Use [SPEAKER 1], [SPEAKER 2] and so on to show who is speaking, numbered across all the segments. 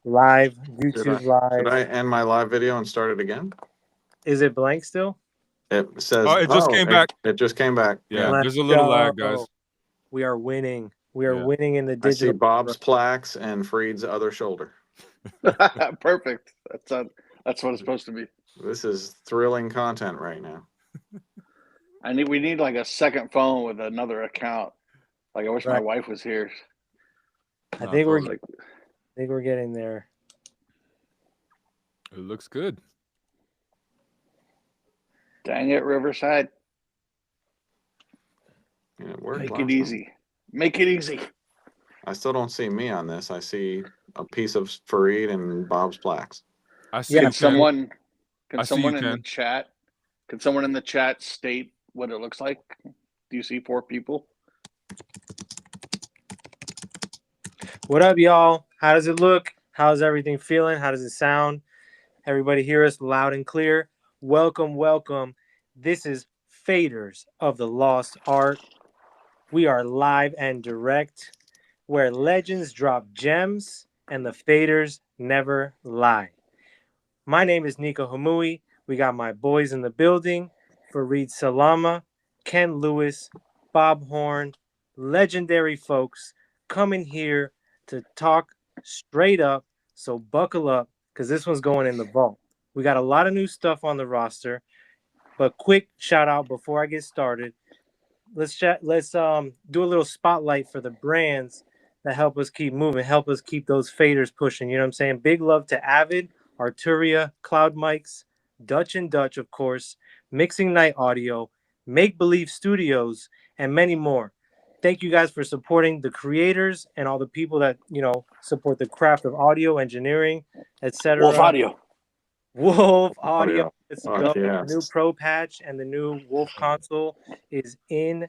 [SPEAKER 1] Live,
[SPEAKER 2] Should I
[SPEAKER 1] YouTube
[SPEAKER 2] should
[SPEAKER 1] live.
[SPEAKER 2] I end my live video and start it again?
[SPEAKER 1] Is it blank still?
[SPEAKER 2] It
[SPEAKER 3] Oh,
[SPEAKER 2] says,
[SPEAKER 3] it just
[SPEAKER 2] oh,
[SPEAKER 3] came
[SPEAKER 2] it,
[SPEAKER 3] back.
[SPEAKER 2] it just came back.
[SPEAKER 3] Yeah,
[SPEAKER 2] Yeah.
[SPEAKER 1] Let's
[SPEAKER 3] there's a little lag,
[SPEAKER 1] go.
[SPEAKER 3] guys.
[SPEAKER 1] We are winning. We are
[SPEAKER 3] Yeah.
[SPEAKER 1] winning in the
[SPEAKER 2] I see
[SPEAKER 1] digital.
[SPEAKER 2] Bob's plaques and Freed's other shoulder.
[SPEAKER 4] Perfect. That's what it's supposed to be.
[SPEAKER 2] This is thrilling content right now.
[SPEAKER 4] We need like a second phone with another account. Like I wish my
[SPEAKER 1] Right.
[SPEAKER 4] wife was here.
[SPEAKER 1] I
[SPEAKER 3] No,
[SPEAKER 1] think we're
[SPEAKER 3] totally.
[SPEAKER 1] getting there.
[SPEAKER 3] It looks good.
[SPEAKER 4] Dang it, Riverside.
[SPEAKER 2] Yeah, it worked
[SPEAKER 4] Make
[SPEAKER 2] last
[SPEAKER 4] it
[SPEAKER 2] time.
[SPEAKER 4] easy. Make it easy.
[SPEAKER 2] I still don't see me on this. I see a piece of Fareed and Bob's plaques.
[SPEAKER 3] I see
[SPEAKER 1] Yeah,
[SPEAKER 3] you,
[SPEAKER 4] Can
[SPEAKER 3] Ken.
[SPEAKER 4] someone
[SPEAKER 3] I see you,
[SPEAKER 4] in the
[SPEAKER 3] Ken.
[SPEAKER 4] chat state what it looks like? Do you see 4 people?
[SPEAKER 1] What up, y'all? How does it look? How's everything feeling? How does it sound? Everybody hear us loud and clear. Welcome, welcome. This is Faders of the Lost Art. We are live and direct, where legends drop gems and the faders never lie. My name is Nico Hamui. We got my boys in the building, Fareed Salama, Ken Lewis, Bob Horn, legendary folks coming here to talk straight up. So buckle up, because this one's going in the vault. We got a lot of new stuff on the roster, but quick shout out before I get started. Let's do a little spotlight for the brands that help us keep moving, help us keep those faders pushing. You know what I'm saying? Big love to Avid, Arturia, Cloud Mics, Dutch and Dutch, of course, Mixing Night Audio, Make Believe Studios, and many more. Thank you guys for supporting the creators and all the people that support the craft of audio engineering, etc.
[SPEAKER 4] Wolf Audio.
[SPEAKER 1] Wolf Audio.
[SPEAKER 2] Audio.
[SPEAKER 1] Let's
[SPEAKER 2] Fuck
[SPEAKER 1] go.
[SPEAKER 2] yes.
[SPEAKER 1] The new Pro patch and the new Wolf console is in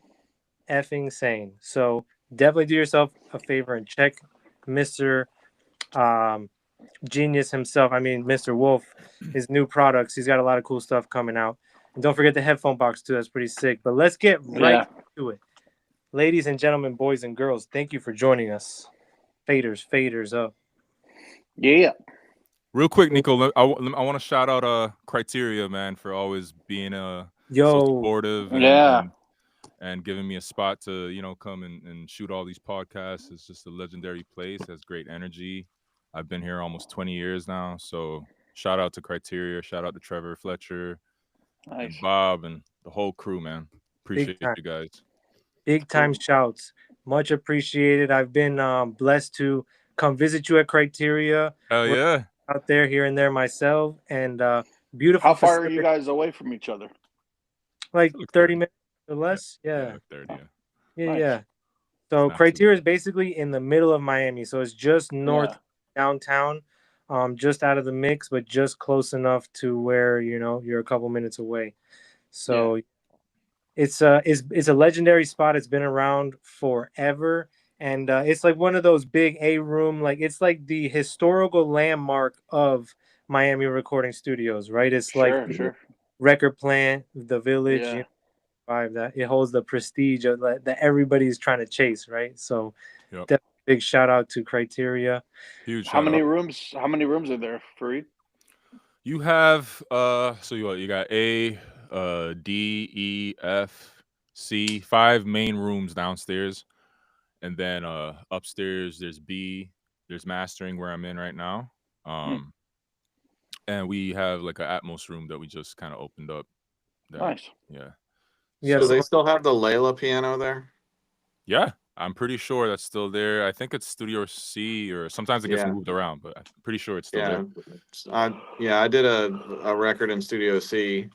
[SPEAKER 1] effing sane. So definitely do yourself a favor and check Mr. Genius himself. I mean, Mr. Wolf, his new products. He's got a lot of cool stuff coming out. And don't forget the headphone box too. That's pretty sick. But let's get right to it. Ladies and gentlemen, boys and girls, thank you for joining us. Faders up.
[SPEAKER 4] Yeah.
[SPEAKER 3] Real quick, Nico, I want to shout out Criteria, man, for always being so supportive and giving me a spot to come and shoot all these podcasts. It's just a legendary place. Has great energy. I've been here almost 20 years now, so shout out to Criteria. Shout out to Trevor Fletcher, and Bob, and the whole crew, man. Appreciate you guys.
[SPEAKER 1] Big time shouts. Much appreciated. I've been blessed to come visit you at Criteria.
[SPEAKER 3] Hell yeah.
[SPEAKER 1] Out there, here and there myself. And beautiful.
[SPEAKER 4] How far are you guys away from each other?
[SPEAKER 1] Like 30 minutes or less.
[SPEAKER 3] Yeah, like 30,
[SPEAKER 1] yeah. Yeah. So Criteria is basically in the middle of Miami. So it's just north downtown, just out of the mix, but just close enough to where, you're a couple minutes away. So it's a legendary spot. It's been around forever. And it's like one of those big A-room, like it's like the historical landmark of Miami recording studios, right? It's Record Plant, the Village, that it holds the prestige of that everybody's trying to chase, right? So big shout out to Criteria.
[SPEAKER 3] Huge.
[SPEAKER 4] How many rooms are there, Fareed?
[SPEAKER 3] You have so you got A, D, E, F, C, 5 main rooms downstairs, and then upstairs there's B, there's mastering where I'm in right now, and we have like an Atmos room that we just kind of opened up.
[SPEAKER 4] Nice.
[SPEAKER 2] Yeah. So they still have the Layla piano there?
[SPEAKER 3] Yeah, I'm pretty sure that's still there. I think it's Studio C, or sometimes it gets moved around, but I'm pretty sure it's still there.
[SPEAKER 2] I did a record in Studio C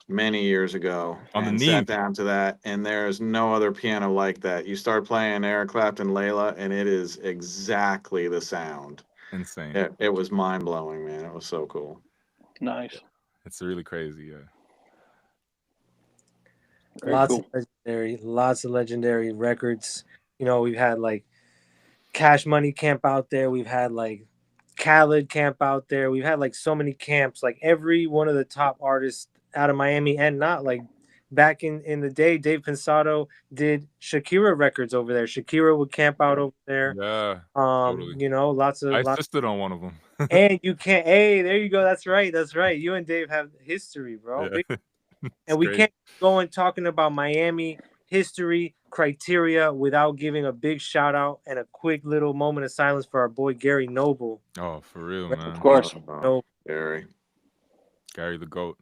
[SPEAKER 2] many years ago and sat down to that, and there's no other piano like that. You start playing Eric Clapton Layla, and it is exactly the sound.
[SPEAKER 3] Insane.
[SPEAKER 2] It was mind-blowing, man. It was so cool.
[SPEAKER 4] Nice.
[SPEAKER 3] It's really crazy,
[SPEAKER 1] Lots of legendary records. We've had like Cash Money camp out there. We've had like Khaled camp out there. We've had like so many camps. Like every one of the top artists out of Miami, and not like back in the day, Dave Pensado did Shakira records over there. Shakira would camp out over there.
[SPEAKER 3] Yeah, totally.
[SPEAKER 1] You know, lots
[SPEAKER 3] I assisted on one of them.
[SPEAKER 1] And you can't. Hey, there you go. That's right. That's right. You and Dave have history, bro.
[SPEAKER 3] Yeah.
[SPEAKER 1] And we
[SPEAKER 3] crazy.
[SPEAKER 1] can't go and talking about Miami history criteria without giving a big shout out and a quick little moment of silence for our boy Gary Noble.
[SPEAKER 3] Oh, for real, man.
[SPEAKER 4] Of course.
[SPEAKER 2] Gary
[SPEAKER 3] the GOAT.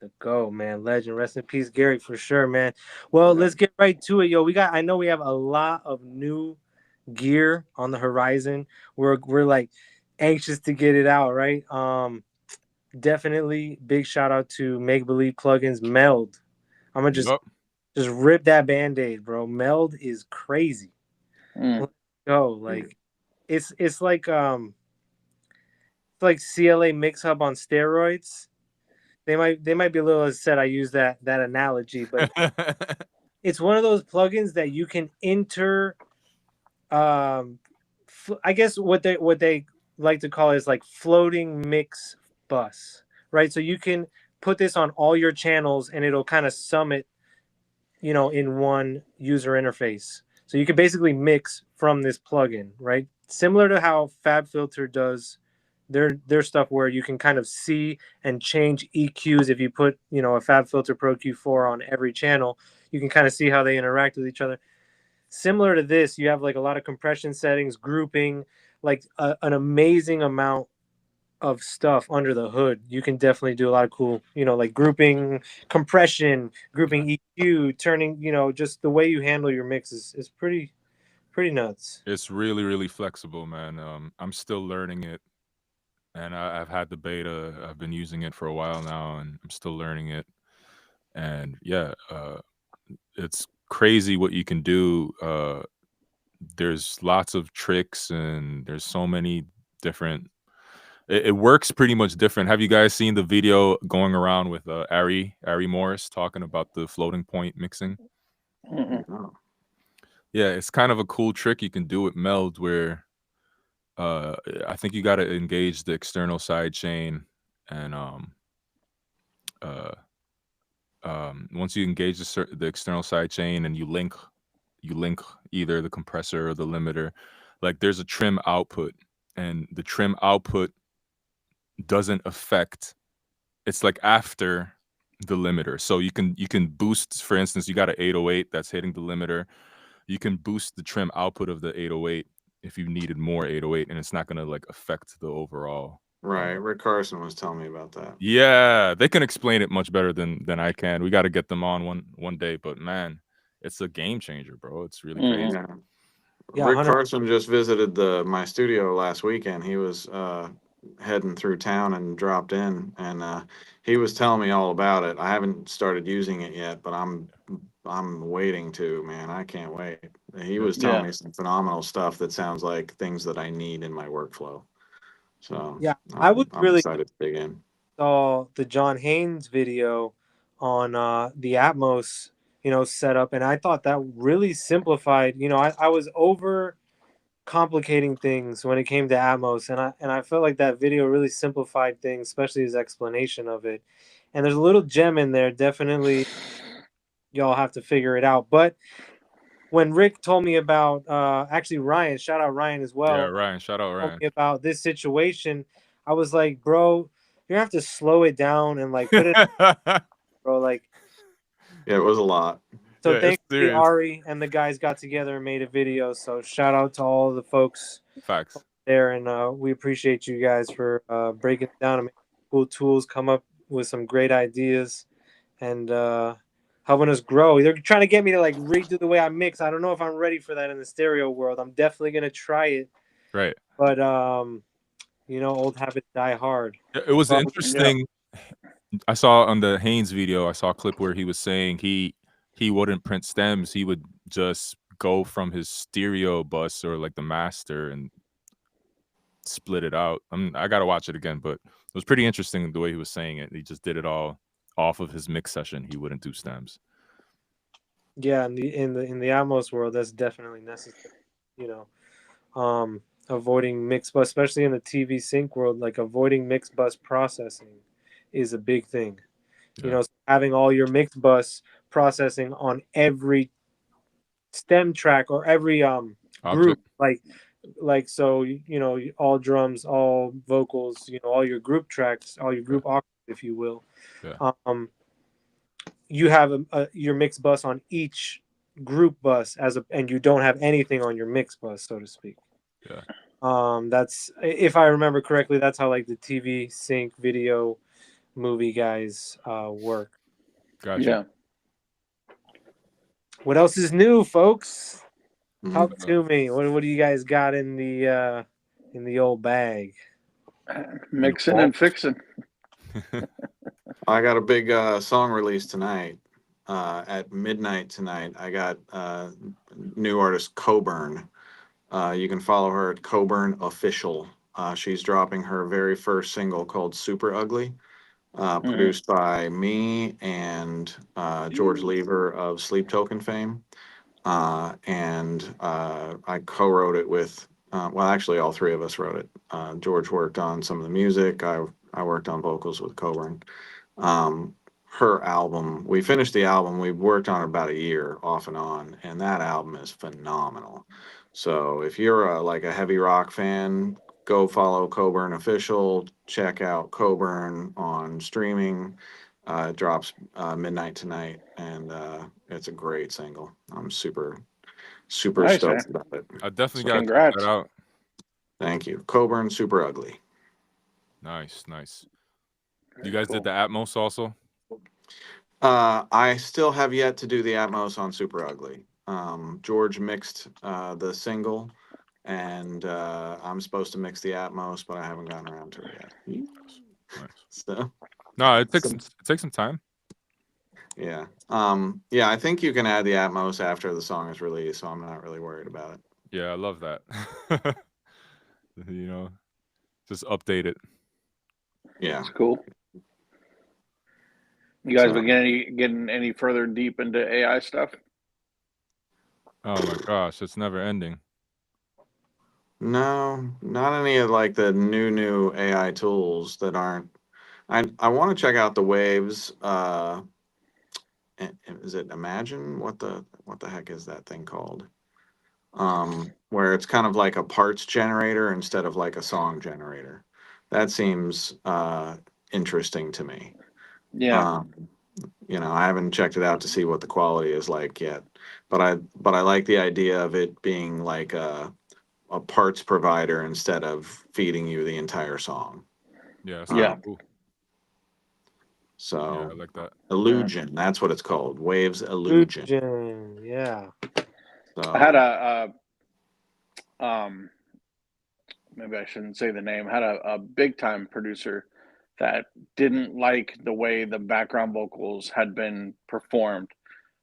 [SPEAKER 1] The GOAT, man. Legend. Rest in peace, Gary, for sure, man. Well, let's get right to it, yo. I know we have a lot of new gear on the horizon. We're like anxious to get it out, right? Definitely big shout out to Make Believe Plugins Meld. I'm gonna just rip that band-aid, bro. Meld is crazy. Let's go. Like it's like CLA Mix Hub on steroids. They might be a little upset I use that analogy, but it's one of those plugins that you can enter. I guess what they like to call it is like floating mix bus, right? So you can put this on all your channels and it'll kind of sum it, you know, in one user interface. So you can basically mix from this plugin, right? Similar to how FabFilter does their stuff, where you can kind of see and change EQs. If you put, you know, a FabFilter Pro Q4 on every channel, you can kind of see how they interact with each other. Similar to this, you have like a lot of compression settings, grouping, like an amazing amount of stuff under the hood. You can definitely do a lot of cool, you know, like grouping, compression, grouping EQ, turning, you know, just the way you handle your mix is pretty nuts.
[SPEAKER 3] It's really, really flexible, man. I'm still learning it, and I've had the beta. I've been using it for a while now, and I'm still learning it. And yeah, it's crazy what you can do. There's lots of tricks, and there's so many different. It works pretty much different. Have you guys seen the video going around with Ari Morris talking about the floating point mixing? Yeah, it's kind of a cool trick you can do with Meld, where I think you got to engage the external side chain, and once you engage the external side chain and you link either the compressor or the limiter, like there's a trim output, and the trim output doesn't affect, it's like after the limiter. So you can boost, for instance, you got an 808 that's hitting the limiter, you can boost the trim output of the 808 if you needed more 808, and it's not going to like affect the overall.
[SPEAKER 2] Right. Rick Carson was telling me about that.
[SPEAKER 3] Yeah, they can explain it much better than I can. We got to get them on one day, but man, it's a game changer, bro. It's really crazy.
[SPEAKER 2] Yeah, Rick Carson just visited my studio last weekend. He was heading through town and dropped in, and he was telling me all about it. I haven't started using it yet, but I'm waiting to, man. I can't wait. He was telling me some phenomenal stuff that sounds like things that I need in my workflow. So
[SPEAKER 1] yeah, I'm really
[SPEAKER 2] excited to dig in.
[SPEAKER 1] Saw the John Haynes video on the Atmos, you know, setup, and I thought that really simplified. You know, I was over complicating things when it came to Atmos, and I felt like that video really simplified things, especially his explanation of it. And there's a little gem in there. Definitely, y'all have to figure it out. But when Rick told me about, actually Ryan, shout out Ryan as well.
[SPEAKER 3] Yeah, Ryan, shout out Ryan.
[SPEAKER 1] Told me about this situation, I was like, bro, you have to slow it down and like put it, bro. Like,
[SPEAKER 2] yeah, it was a lot.
[SPEAKER 1] So thanks to Ari and the guys got together and made a video. So shout out to all the folks there, and we appreciate you guys for breaking it down and making cool tools, come up with some great ideas, and helping us grow. They're trying to get me to like redo the way I mix. I don't know if I'm ready for that in the stereo world. I'm definitely gonna try it.
[SPEAKER 3] Right.
[SPEAKER 1] But you know, old habits die hard.
[SPEAKER 3] It was interesting. Yeah. I saw on the Haynes video, I saw a clip where he was saying he wouldn't print stems. He would just go from his stereo bus or like the master and split it out. I got to watch it again, but it was pretty interesting the way he was saying it. He just did it all off of his mix session. He wouldn't do stems.
[SPEAKER 1] Yeah, in the Atmos world, that's definitely necessary. You know, avoiding mix bus, especially in the TV sync world, like avoiding mix bus processing is a big thing. You know, having all your mix bus processing on every stem track or every group, like so, you know, all drums, all vocals, you know, all your group tracks, all your group octaves, if you will. You have your mix bus on each group bus and you don't have anything on your mix bus, so to speak. That's, if I remember correctly, that's how like the TV sync video movie guys work.
[SPEAKER 3] Gotcha.
[SPEAKER 4] Yeah.
[SPEAKER 1] What else is new, folks? Talk to me. What do you guys got in the old bag?
[SPEAKER 4] Mixing and fixing.
[SPEAKER 2] I got a big song release tonight. At midnight tonight, I got new artist Coburn. You can follow her at Coburn Official. She's dropping her very first single called Super Ugly, produced by me and George Lever of Sleep Token fame. And I co-wrote it with, well, actually all three of us wrote it. George worked on some of the music. I worked on vocals with Coburn. Her album, we finished the album. We worked on it about a year off and on, and that album is phenomenal. So if you're like a heavy rock fan, go follow Coburn Official. Check out Coburn on streaming. It drops midnight tonight, and it's a great single. I'm super
[SPEAKER 4] Nice,
[SPEAKER 2] stoked about it.
[SPEAKER 3] I definitely got to check that out.
[SPEAKER 2] Thank you. Coburn, Super Ugly.
[SPEAKER 3] Nice. You guys did the Atmos also?
[SPEAKER 2] I still have yet to do the Atmos on Super Ugly. George mixed the single, and I'm supposed to mix the Atmos, but I haven't gotten around to it yet.
[SPEAKER 3] Nice.
[SPEAKER 2] So,
[SPEAKER 3] no, it takes some time.
[SPEAKER 2] Yeah. Yeah, I think you can add the Atmos after the song is released, so I'm not really worried about it.
[SPEAKER 3] Yeah, I love that. You know, just update it.
[SPEAKER 2] Yeah.
[SPEAKER 4] It's cool. You guys been getting any further deep into AI stuff?
[SPEAKER 3] Oh my gosh, it's never ending.
[SPEAKER 2] No, not any of like the new AI tools that aren't. I want to check out the Waves. Is it Imagine? What the heck is that thing called? Where it's kind of like a parts generator instead of like a song generator. That seems interesting to me.
[SPEAKER 4] Yeah.
[SPEAKER 2] You know, I haven't checked it out to see what the quality is like yet, but I like the idea of it being like a parts provider instead of feeding you the entire song.
[SPEAKER 3] Yeah. Cool.
[SPEAKER 2] So
[SPEAKER 3] yeah, I like that.
[SPEAKER 2] Illusion, that's what it's called. Waves Illusion.
[SPEAKER 1] Yeah.
[SPEAKER 2] So
[SPEAKER 4] I had a maybe I shouldn't say the name. I had a big time producer that didn't like the way the background vocals had been performed.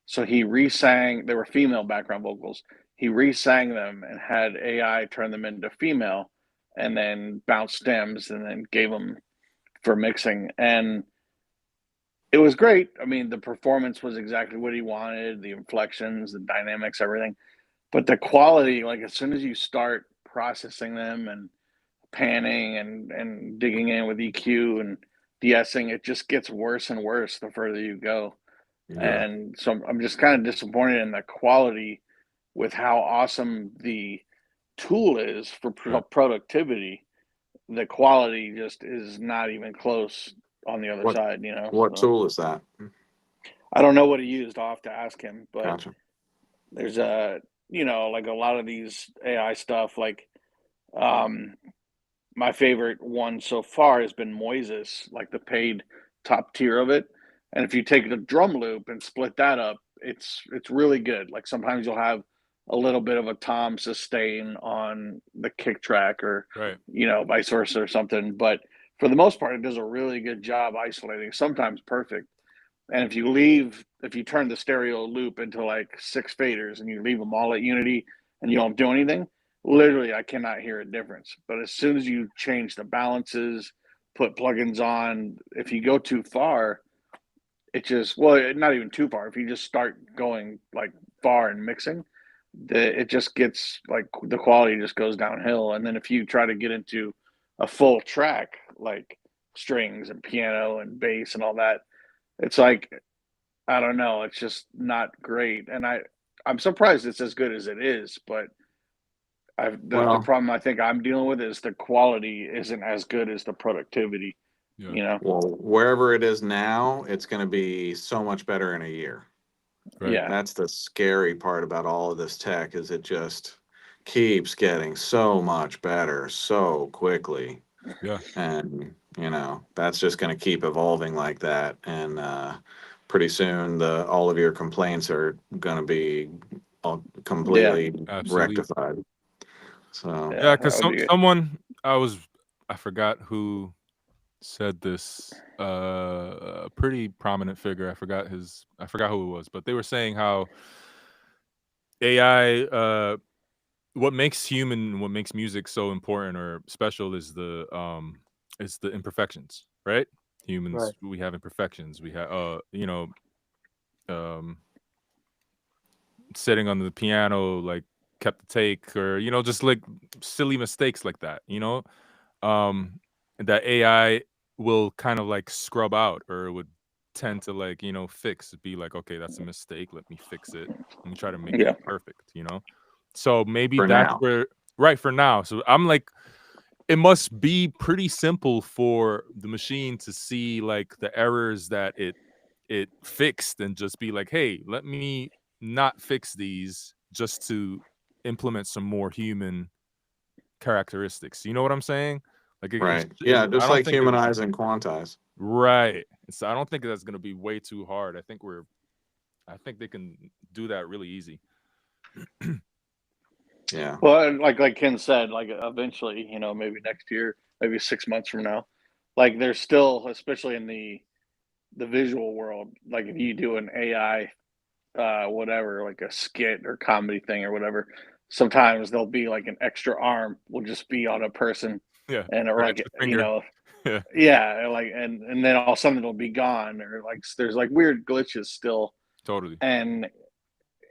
[SPEAKER 4] So he re-sang, they were female background vocals. He re-sang them and had AI turn them into female and then bounce stems and then gave them for mixing. And it was great. I mean, the performance was exactly what he wanted, the inflections, the dynamics, everything. But the quality, like as soon as you start processing them and panning and digging in with EQ and de-essing, it just gets worse and worse the further you go.
[SPEAKER 2] yeah.
[SPEAKER 4] And so I'm just kind of disappointed in the quality with how awesome the tool is for productivity. The quality just is not even close on the other side, you know.
[SPEAKER 2] What tool is that?
[SPEAKER 4] I don't know what he used. I'll have to ask him, but
[SPEAKER 2] Gotcha.
[SPEAKER 4] there's you know, like a lot of these AI stuff, like my favorite one so far has been Moises, like the paid top tier of it. And if you take the drum loop and split that up, it's really good. Like sometimes you'll have a little bit of a tom sustain on the kick track or you know, vice versa or something. But for the most part, it does a really good job isolating, sometimes perfect. And if you turn the stereo loop into like 6 faders and you leave them all at unity and you don't do anything, literally I cannot hear a difference. But as soon as you change the balances, put plugins on, if you go too far, it just, well, not even too far. If you just start going like far and mixing, it just gets like the quality just goes downhill. And then if you try to get into a full track like strings and piano and bass and all that, it's like, I don't know, it's just not great. And I'm surprised it's as good as it is, but the
[SPEAKER 2] Well,
[SPEAKER 4] problem I think I'm dealing with is the quality isn't as good as the productivity.
[SPEAKER 3] Yeah.
[SPEAKER 4] You know?
[SPEAKER 2] well, wherever it is now, it's going to be so much better in a year.
[SPEAKER 3] Right.
[SPEAKER 4] Yeah.
[SPEAKER 2] That's the scary part about all of this tech, is it just keeps getting so much better so quickly.
[SPEAKER 3] Yeah.
[SPEAKER 2] And that's just going to keep evolving like that. And pretty soon all of your complaints are going to be completely
[SPEAKER 3] Absolutely.
[SPEAKER 2] rectified. So
[SPEAKER 3] yeah, because
[SPEAKER 4] that would be
[SPEAKER 3] someone I forgot who said this, a pretty prominent figure. I forgot who it was, but they were saying how AI, what makes music so important or special is the imperfections, right? Humans,
[SPEAKER 1] Right.
[SPEAKER 3] we have imperfections. We have sitting on the piano, like kept the take, or just like silly mistakes like that, that AI will kind of like scrub out, or it would tend to like fix, be like, okay, that's a mistake, let me fix it, let me try to make
[SPEAKER 4] Yeah.
[SPEAKER 3] it perfect, so maybe
[SPEAKER 2] For
[SPEAKER 3] that's
[SPEAKER 2] now.
[SPEAKER 3] where, right, for now. So I'm like, it must be pretty simple for the machine to see like the errors that it fixed, and just be like, hey, let me not fix these, just to implement some more human characteristics. You know what I'm saying? Like,
[SPEAKER 2] Right. Yeah,
[SPEAKER 3] I
[SPEAKER 2] just
[SPEAKER 3] don't
[SPEAKER 2] like
[SPEAKER 3] think
[SPEAKER 2] humanize and quantize.
[SPEAKER 3] right. So I don't think that's gonna be way too hard. I think they can do that really easy.
[SPEAKER 2] Yeah.
[SPEAKER 4] Well, like Ken said, like eventually, maybe next year, maybe 6 months from now, like there's still, especially in the visual world, like if you do an AI, whatever, like a skit or comedy thing or whatever, sometimes there'll be like an extra arm will just be on a person,
[SPEAKER 3] Yeah.
[SPEAKER 4] and or
[SPEAKER 3] Or
[SPEAKER 4] like
[SPEAKER 3] extra finger. Yeah.
[SPEAKER 4] yeah, like and then all of a sudden it'll be gone, or like there's like weird glitches still,
[SPEAKER 3] Totally.
[SPEAKER 4] and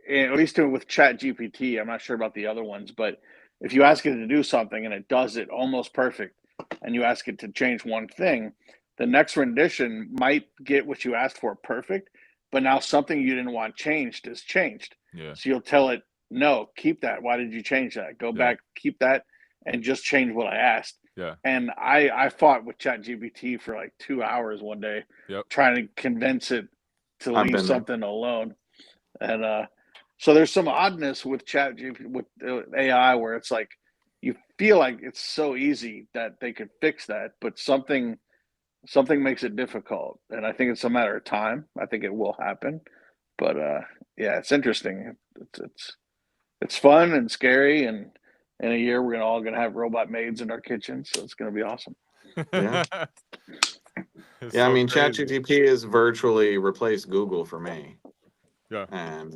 [SPEAKER 4] at least with Chat GPT, I'm not sure about the other ones, but if you ask it to do something and it does it almost perfect, and you ask it to change one thing, the next rendition might get what you asked for perfect, but now something you didn't want changed is changed.
[SPEAKER 3] Yeah.
[SPEAKER 4] So you'll tell it, no, keep that. Why did you change that? Go back, keep that, and just change what I asked.
[SPEAKER 3] Yeah.
[SPEAKER 4] And I fought with Chat GPT for like 2 hours one day, trying to convince it to leave something alone. And so there's some oddness with Chat GPT, with AI, where it's like you feel like it's so easy that they could fix that, but something makes it difficult, and I think it's a matter of time. I think it will happen, but yeah, it's interesting. It's fun and scary, and in a year we're all gonna have robot maids in our kitchen, so it's gonna be awesome.
[SPEAKER 2] Yeah. Yeah, I mean, ChatGPT has virtually replaced Google for me.
[SPEAKER 3] Yeah.
[SPEAKER 2] And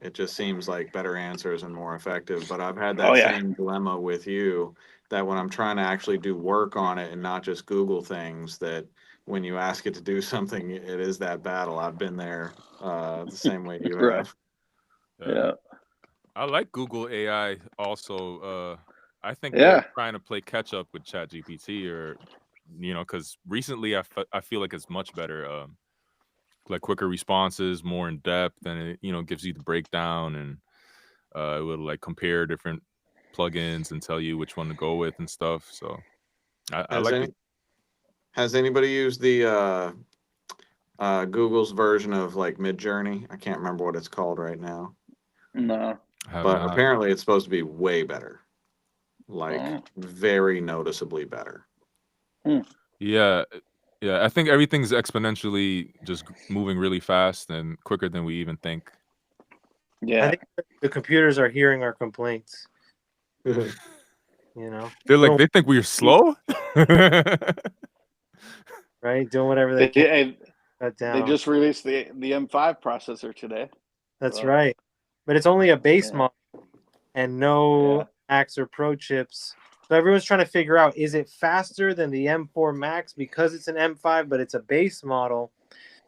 [SPEAKER 2] it just seems like better answers and more effective. But I've had that same dilemma with you, that when I'm trying to actually do work on it and not just Google things, that when you ask it to do something, it is that battle. I've been there the same way you have.
[SPEAKER 4] Yeah.
[SPEAKER 3] I like Google AI also. I think they're trying to play catch up with ChatGPT, or because recently I feel like it's much better. Like quicker responses, more in depth, and it gives you the breakdown, and it will like compare different plugins and tell you which one to go with and stuff. So I like it.
[SPEAKER 2] Has anybody used the Google's version of like Midjourney? I can't remember what it's called right now.
[SPEAKER 4] No.
[SPEAKER 2] But apparently it's supposed to be way better. Like very noticeably better.
[SPEAKER 3] Yeah. Yeah, I think everything's exponentially just moving really fast and quicker than we even think.
[SPEAKER 4] Yeah.
[SPEAKER 1] I think the computers are hearing our complaints.
[SPEAKER 3] They're like, they think we're slow?
[SPEAKER 1] Right? Doing whatever they can.
[SPEAKER 4] They just released the M5 processor today.
[SPEAKER 1] That's right. But it's only a base model and no Max or Pro chips. So everyone's trying to figure out, is it faster than the M4 Max because it's an M5, but it's a base model?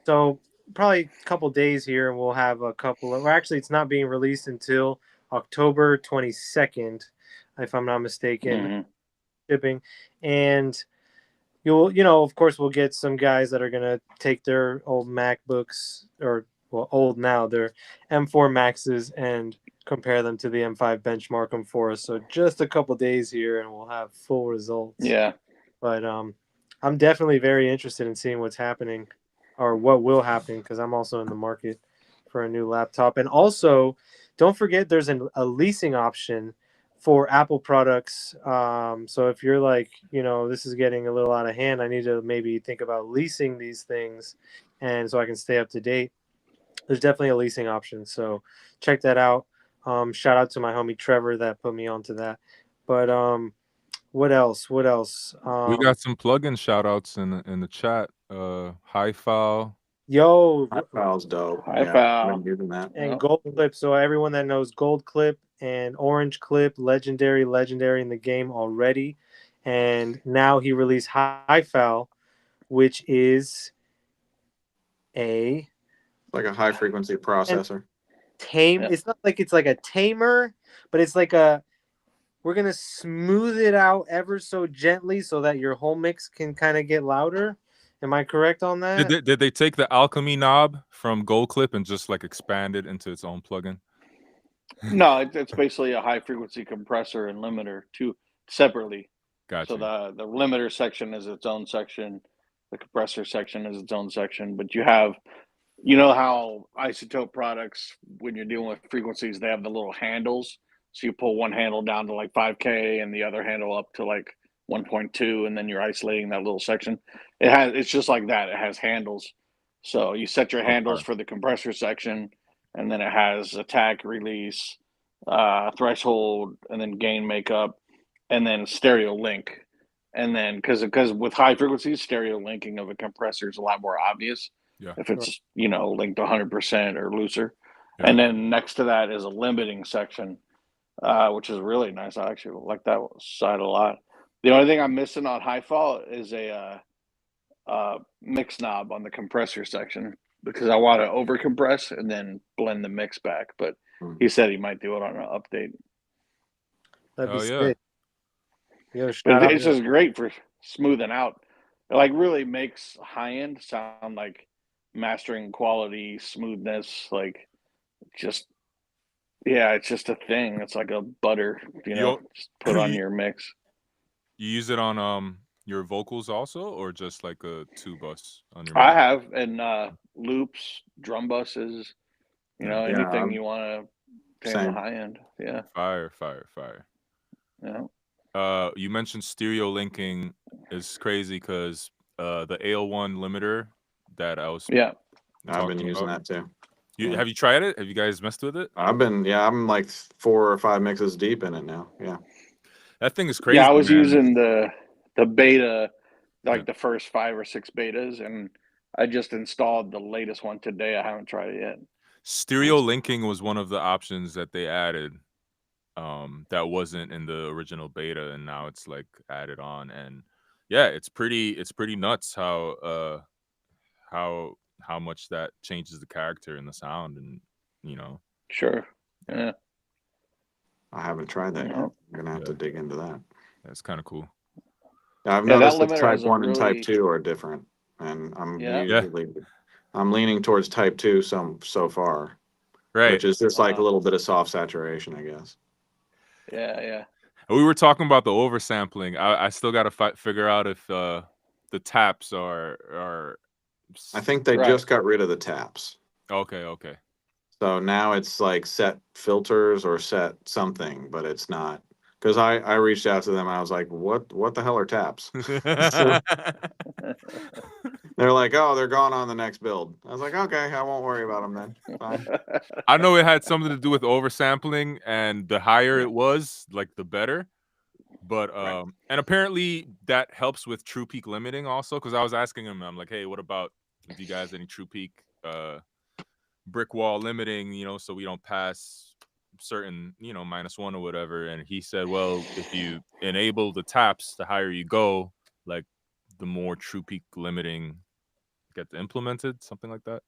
[SPEAKER 1] So probably a couple days here, and we'll have a couple of, actually, it's not being released until October 22nd, if I'm not mistaken, shipping. And of course, we'll get some guys that are gonna take their old MacBooks or old now, their M4 Maxes and compare them to the M5, benchmark them for us. So just a couple days here, and we'll have full results.
[SPEAKER 4] Yeah.
[SPEAKER 1] But I'm definitely very interested in seeing what's happening or what will happen, because I'm also in the market for a new laptop. And also, don't forget there's a leasing option for Apple products. So if you're like, this is getting a little out of hand, I need to maybe think about leasing these things, and so I can stay up to date. There's definitely a leasing option. So check that out. Shout out to my homie Trevor that put me onto that. But what else?
[SPEAKER 3] We got some plugin shout outs in the chat. Hi-File.
[SPEAKER 1] Yo,
[SPEAKER 2] Hi-File's dope.
[SPEAKER 4] Hi-File.
[SPEAKER 2] Been using that.
[SPEAKER 1] And Gold Clip. So everyone that knows Gold Clip and Orange Clip, legendary in the game already. And now he released Hi-File, which is
[SPEAKER 2] like a high frequency processor.
[SPEAKER 1] It's not like it's like a tamer, but it's like we're gonna smooth it out ever so gently so that your whole mix can kind of get louder. Am I correct on that?
[SPEAKER 3] Did they take the Alchemy knob from Gold Clip and just like expand it into its own plugin?
[SPEAKER 4] No, it's basically a high frequency compressor and limiter separately.
[SPEAKER 3] Gotcha.
[SPEAKER 4] So the limiter section is its own section, the compressor section is its own section, but you have, how isotope products, when you're dealing with frequencies, they have the little handles. So you pull one handle down to like 5K and the other handle up to like 1.2, and then you're isolating that little section. It's just like that. It has handles. So you set your handles for the compressor section, and then it has attack, release, threshold, and then gain makeup, and then stereo link. And then because with high frequencies, stereo linking of a compressor is a lot more obvious.
[SPEAKER 3] Yeah.
[SPEAKER 4] If it's linked 100% or looser. Yeah. And then next to that is a limiting section, which is really nice. I actually like that side a lot. The only thing I'm missing on Hi-File is a mix knob on the compressor section, because I want to over compress and then blend the mix back. But he said he might do it on an update.
[SPEAKER 1] That'd be sick.
[SPEAKER 4] But it's just great for smoothing out. It like really makes high end sound like mastering quality, smoothness, like just it's just a thing. It's like a butter, just put on your mix.
[SPEAKER 3] You use it on your vocals also, or just like a 2-bus on your
[SPEAKER 4] mic? I have, and loops, drum buses, anything you want to take on the high end. Yeah.
[SPEAKER 3] Fire.
[SPEAKER 4] Yeah.
[SPEAKER 3] You mentioned stereo linking is crazy because the AL1 limiter that I was
[SPEAKER 2] I've been using that too.
[SPEAKER 3] Have you tried it? Have you guys messed with it?
[SPEAKER 2] I'm like 4 or 5 mixes deep in it now. Yeah.
[SPEAKER 3] That thing is crazy.
[SPEAKER 4] Yeah, I was using the beta, like the first 5 or 6 betas, and I just installed the latest one today. I haven't tried it yet.
[SPEAKER 3] Stereo linking was one of the options that they added that wasn't in the original beta, and now it's like added on. And yeah, it's pretty nuts how much that changes the character and the sound, and
[SPEAKER 4] Sure. Yeah.
[SPEAKER 2] I haven't tried that yet. I'm gonna have to dig into that.
[SPEAKER 3] That's kind of cool.
[SPEAKER 2] Yeah, I've noticed that Type 1 and Type 2 are different, and I'm leaning towards Type 2 so far.
[SPEAKER 3] Right.
[SPEAKER 2] Which is just like a little bit of soft saturation, I guess.
[SPEAKER 4] Yeah.
[SPEAKER 3] We were talking about the oversampling. I still got to figure out if the taps are.
[SPEAKER 2] I think they just got rid of the taps.
[SPEAKER 3] Okay.
[SPEAKER 2] So now it's like set filters or set something, but it's not. Because I reached out to them and I was like, what the hell are taps? They're like, oh, they're gone on the next build. I was like, okay, I won't worry about them then. Fine.
[SPEAKER 3] I know it had something to do with oversampling, and the higher it was, like the better. But and apparently that helps with true peak limiting also, because I was asking him, I'm like, hey, what about, do you guys any true peak brick wall limiting, so we don't pass certain, -1 or whatever? And he said, well, if you enable the taps, the higher you go, like the more true peak limiting gets implemented, something like that.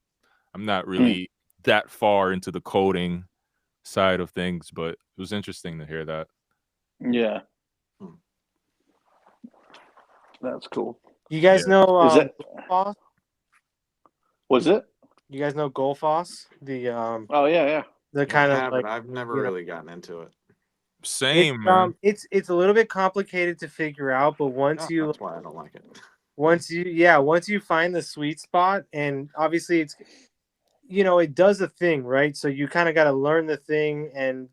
[SPEAKER 3] I'm not really that far into the coding side of things, but it was interesting to hear that.
[SPEAKER 4] Yeah. That's cool.
[SPEAKER 1] You guys know
[SPEAKER 4] Is it?
[SPEAKER 1] Gullfoss?
[SPEAKER 4] Was it?
[SPEAKER 1] You guys know Gullfoss? The
[SPEAKER 4] Oh yeah.
[SPEAKER 1] the
[SPEAKER 2] I
[SPEAKER 1] kind of
[SPEAKER 2] have
[SPEAKER 1] like
[SPEAKER 2] it. I've never really gotten into it.
[SPEAKER 3] Same, man.
[SPEAKER 1] It's a little bit complicated to figure out, but
[SPEAKER 2] That's why I don't like it.
[SPEAKER 1] Once you find the sweet spot, and obviously it's it does a thing, right? So you kind of got to learn the thing and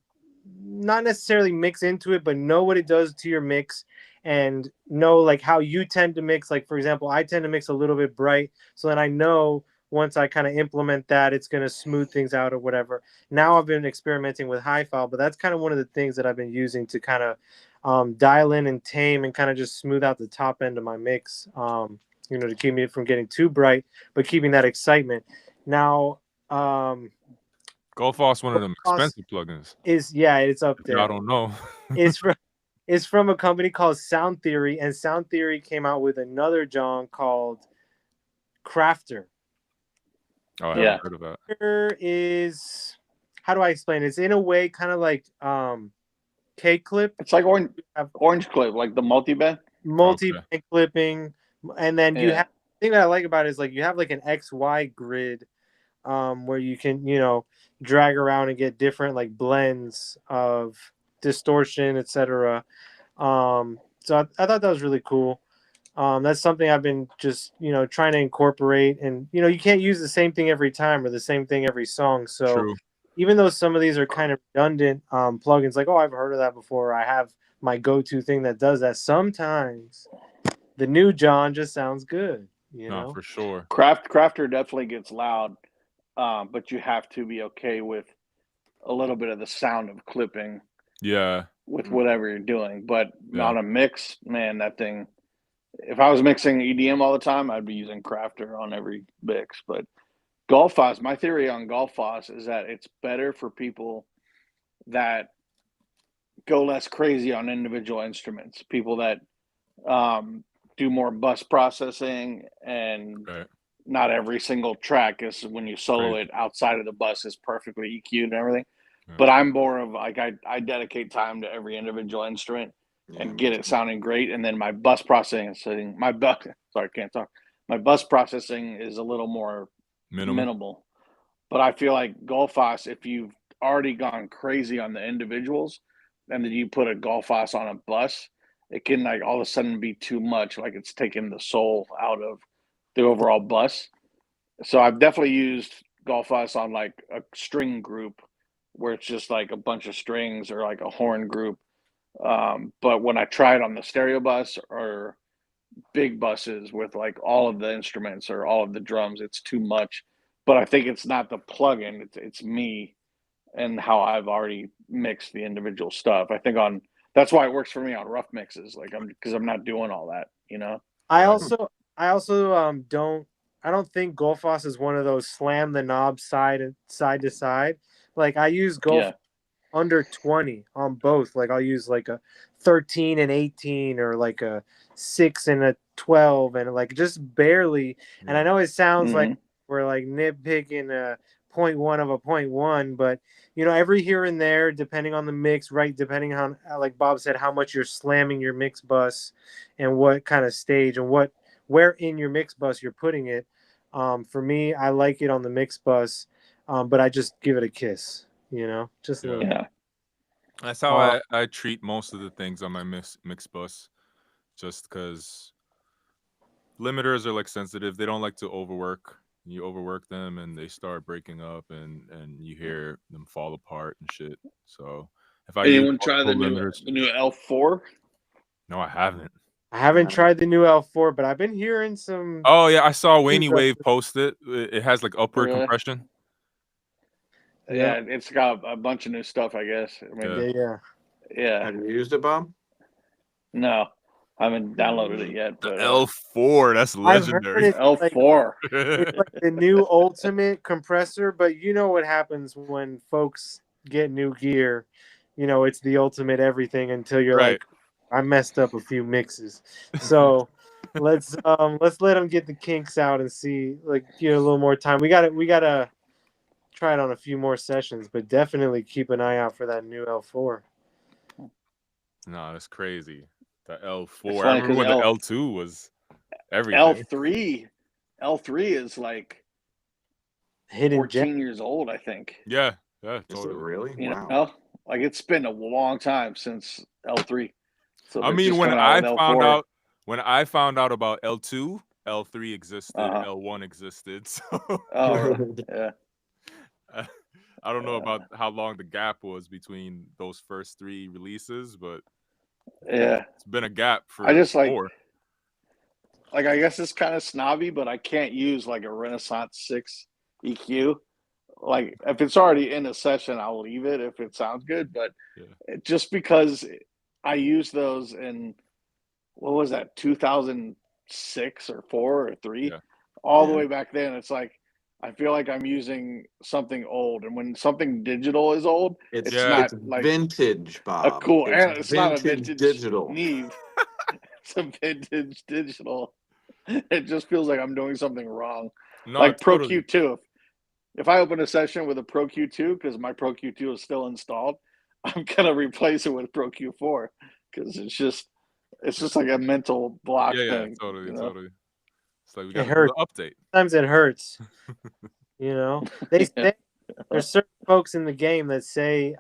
[SPEAKER 1] not necessarily mix into it, but know what it does to your mix and know like how you tend to mix. Like, for example, I tend to mix a little bit bright, so then I know once I kind of implement that, it's going to smooth things out or whatever. Now I've been experimenting with Hi-Fi, but that's kind of one of the things that I've been using to kind of dial in and tame and kind of just smooth out the top end of my mix, to keep me from getting too bright, but keeping that excitement. Now,
[SPEAKER 3] Gullfoss, one of them expensive plugins.
[SPEAKER 1] It's up there.
[SPEAKER 3] I don't know.
[SPEAKER 1] It's from a company called Sound Theory, and Sound Theory came out with another John called Crafter.
[SPEAKER 3] Oh, I haven't heard of that.
[SPEAKER 1] Crafter is, how do I explain it? It's in a way kind of like K-Clip.
[SPEAKER 4] It's like orange clip, like the multi-band
[SPEAKER 1] clipping, and then you have the thing that I like about it is like you have like an XY grid, where you can drag around and get different like blends of distortion, etc. So I thought that was really cool. That's something I've been just trying to incorporate, and you can't use the same thing every time or the same thing every song. So
[SPEAKER 3] True.
[SPEAKER 1] Even though some of these are kind of redundant plugins, like, oh, I've heard of that before, I have my go-to thing that does that, sometimes the new John just sounds good.
[SPEAKER 3] No, for sure.
[SPEAKER 4] Crafter definitely gets loud, but you have to be okay with a little bit of the sound of clipping.
[SPEAKER 3] Yeah.
[SPEAKER 4] With whatever you're doing, but on a mix, man, that thing. If I was mixing EDM all the time, I'd be using Crafter on every mix. But Gullfoss, my theory on Gullfoss is that it's better for people that go less crazy on individual instruments. People that do more bus processing, and not every single track is, when you solo it outside of the bus, is perfectly EQ'd and everything. But I'm more of like, I dedicate time to every individual instrument and get it sounding great. And then my bus processing, my bus processing is a little more minimal. But I feel like Gullfoss, if you've already gone crazy on the individuals and then you put a Gullfoss on a bus, it can like all of a sudden be too much. Like it's taking the soul out of the overall bus. So I've definitely used Gullfoss on like a string group, where it's just like a bunch of strings, or like a horn group. But when I try it on the stereo bus or big buses with like all of the instruments or all of the drums, it's too much. But I think it's not the plugin, it's me and how I've already mixed the individual stuff. I think that's why it works for me on rough mixes, like because I'm not doing all that,
[SPEAKER 1] I also don't think Gullfoss is one of those slam the knob side to side. Like I use Gullfoss under 20 on both. Like I'll use like a 13 and 18, or like a 6 and a 12, and like just barely. And I know it sounds like we're like nitpicking a 0.1 of a 0.1, but every here and there, depending on the mix, right? Depending on, like Bob said, how much you're slamming your mix bus and what kind of stage and where in your mix bus you're putting it. For me, I like it on the mix bus, but I just give it a kiss, just a little.
[SPEAKER 4] Yeah.
[SPEAKER 3] That's how I treat most of the things on my mix bus, just because limiters are like sensitive. They don't like to overwork. You overwork them and they start breaking up, and you hear them fall apart and shit. So if I
[SPEAKER 4] anyone try the new L4?
[SPEAKER 3] No, I haven't.
[SPEAKER 1] I haven't tried the new L4, but I've been hearing some.
[SPEAKER 3] Oh yeah, I saw Wayne Wave post it. It has like upward compression.
[SPEAKER 4] Yeah, it's got a bunch of new stuff, I guess. I mean, yeah.
[SPEAKER 2] Have you used it, Bob?
[SPEAKER 4] No, I haven't downloaded it yet. But
[SPEAKER 3] L4, that's legendary.
[SPEAKER 4] L4.
[SPEAKER 1] It's like the new ultimate compressor, but you know what happens when folks get new gear. It's the ultimate everything until you're like, I messed up a few mixes. So let's let them get the kinks out and see, like, a little more time. We gotta try it on a few more sessions, but definitely keep an eye out for that new L4.
[SPEAKER 3] No, that's crazy. The L4. I remember when the L2 was. everything.
[SPEAKER 4] L3 is like
[SPEAKER 1] hidden
[SPEAKER 4] 14 years old, I think.
[SPEAKER 3] Yeah,
[SPEAKER 2] Is it
[SPEAKER 3] totally.
[SPEAKER 2] really?
[SPEAKER 4] You
[SPEAKER 2] Wow.
[SPEAKER 4] know, like it's been a long time since L3. So
[SPEAKER 3] I mean, when I found out about L2, L3 existed, L1 existed. So
[SPEAKER 4] yeah.
[SPEAKER 3] I don't know about how long the gap was between those first 3 releases, but
[SPEAKER 4] yeah,
[SPEAKER 3] it's been a gap for
[SPEAKER 4] I just
[SPEAKER 3] 4.
[SPEAKER 4] Like I guess it's kind of snobby, but I can't use like a Renaissance 6 EQ. Like if it's already in a session, I'll leave it if it sounds good. But just because I used those in what was that 2006 or 4 or 3, all the way back then, it's like I feel like I'm using something old, and when something digital is old, it's not like
[SPEAKER 2] vintage, Bob.
[SPEAKER 4] a cool. It's not a vintage
[SPEAKER 2] digital.
[SPEAKER 4] Neve. It's a vintage digital. It just feels like I'm doing something wrong.
[SPEAKER 3] No,
[SPEAKER 4] like Pro
[SPEAKER 3] totally.
[SPEAKER 4] Q2. If I open a session with a Pro Q2 because my Pro Q2 is still installed, I'm gonna replace it with Pro Q4 because it's just like a mental block thing.
[SPEAKER 3] Totally,
[SPEAKER 4] you know?
[SPEAKER 3] totally. It's like we got
[SPEAKER 1] It hurts.
[SPEAKER 3] an update.
[SPEAKER 1] Sometimes it hurts. You know, they say there's certain folks in the game that say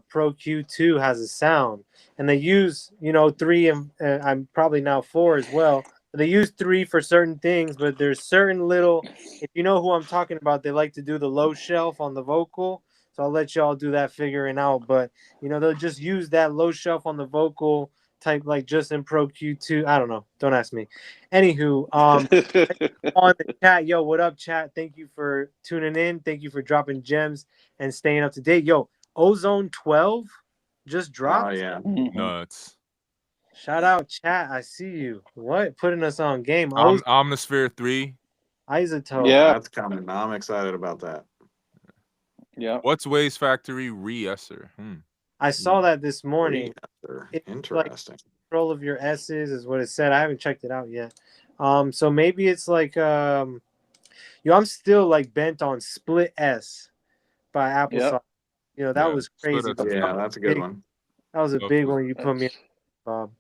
[SPEAKER 1] Pro Q2 has a sound, and they use 3 and I'm probably now 4 as well. They use 3 for certain things, but there's certain little. If you know who I'm talking about, they like to do the low shelf on the vocal. So I'll let y'all do that figuring out. But they'll just use that low shelf on the vocal type, like just in Pro Q2. I don't know. Don't ask me. Anywho, on the chat, yo, what up, chat? Thank you for tuning in. Thank you for dropping gems and staying up to date. Yo, Ozone 12 just dropped.
[SPEAKER 2] Oh yeah,
[SPEAKER 3] nuts.
[SPEAKER 1] Shout out, chat. I see you. What? Putting us on game.
[SPEAKER 3] Omnisphere 3.
[SPEAKER 1] Isotope.
[SPEAKER 4] Yeah,
[SPEAKER 2] that's coming. I'm excited about that.
[SPEAKER 4] Yeah.
[SPEAKER 3] What's Waves Factory Re-Esser?
[SPEAKER 1] I saw that this morning.
[SPEAKER 2] Interesting.
[SPEAKER 1] Like control of your S's is what it said. I haven't checked it out yet. So maybe it's like I'm still like bent on Split S by Applesauce. That was crazy.
[SPEAKER 2] Yeah, that's a good one.
[SPEAKER 1] That was a big one you put me on, Bob.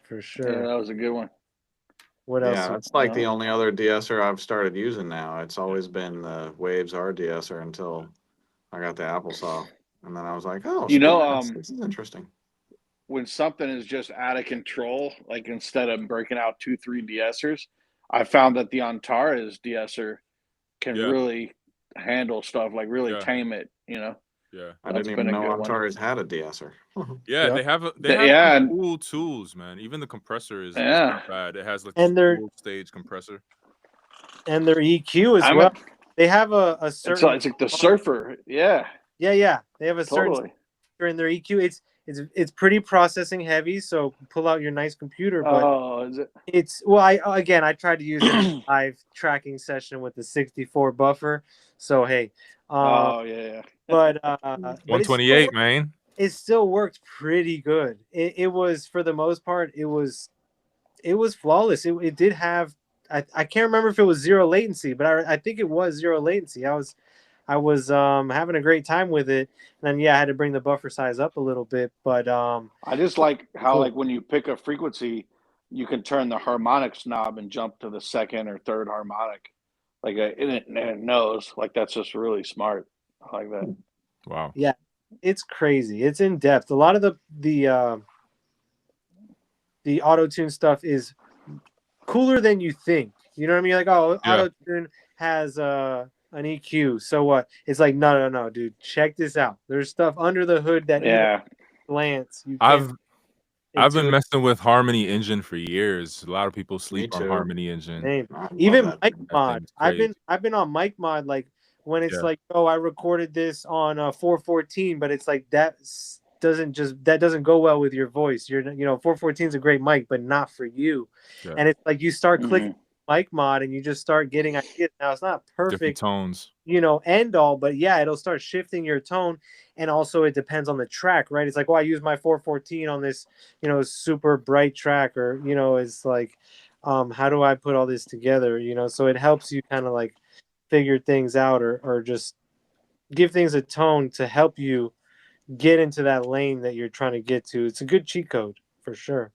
[SPEAKER 1] For sure.
[SPEAKER 4] Yeah, that was a good one.
[SPEAKER 1] What else?
[SPEAKER 2] Yeah, that's like the only other de-esser I've started using now. It's always been the Waves R de-esser until I got the Applesauce. And then I was like, oh, this is interesting.
[SPEAKER 4] When something is just out of control, like instead of breaking out 2-3 de-essers, I found that the Antares de-esser can really handle stuff, like really tame it,
[SPEAKER 3] Yeah.
[SPEAKER 2] I didn't even know Antares had a de-esser.
[SPEAKER 3] Yeah, they have some cool tools, man. Even the compressor is not bad. It has like a full stage compressor.
[SPEAKER 1] And their EQ as well. They have a certain.
[SPEAKER 4] It's like the Surfer. Yeah.
[SPEAKER 1] Yeah. They have a certain in their EQ. It's pretty processing heavy, so pull out your nice computer. But
[SPEAKER 4] is it?
[SPEAKER 1] It's I tried to use it in a live tracking session with the 64 buffer. So hey.
[SPEAKER 4] Yeah.
[SPEAKER 1] But
[SPEAKER 3] 128, man.
[SPEAKER 1] It still worked pretty good. It was, for the most part, it was flawless. It did have. I can't remember if it was zero latency, but I think it was zero latency. I was having a great time with it. And then I had to bring the buffer size up a little bit, but
[SPEAKER 4] I just like how like when you pick a frequency, you can turn the harmonics knob and jump to the second or third harmonic. Like it knows. Like that's just really smart. I like that.
[SPEAKER 3] Wow.
[SPEAKER 1] Yeah, it's crazy. It's in depth. A lot of the auto-tune stuff is cooler than you think. You know what I mean? Like, auto-tune has an EQ. So what? It's like, no, dude. Check this out. There's stuff under the hood that glance.
[SPEAKER 3] I've been messing with Harmony Engine for years. A lot of people sleep on Harmony Engine.
[SPEAKER 1] Even Mic Mod. I've been on Mic Mod, like when it's like, I recorded this on 414, but it's like that doesn't go well with your voice. 414 is a great mic, but not for you. And it's like you start clicking Mic Mod and you just start getting ideas. Now it's not perfect
[SPEAKER 3] different tones,
[SPEAKER 1] end all, but it'll start shifting your tone. And also it depends on the track, right? It's like, I use my 414 on this, super bright track, or, it's like, how do I put all this together? So it helps you kind of like figure things out, or just give things a tone to help you get into that lane that you're trying to get to. It's a good cheat code for sure.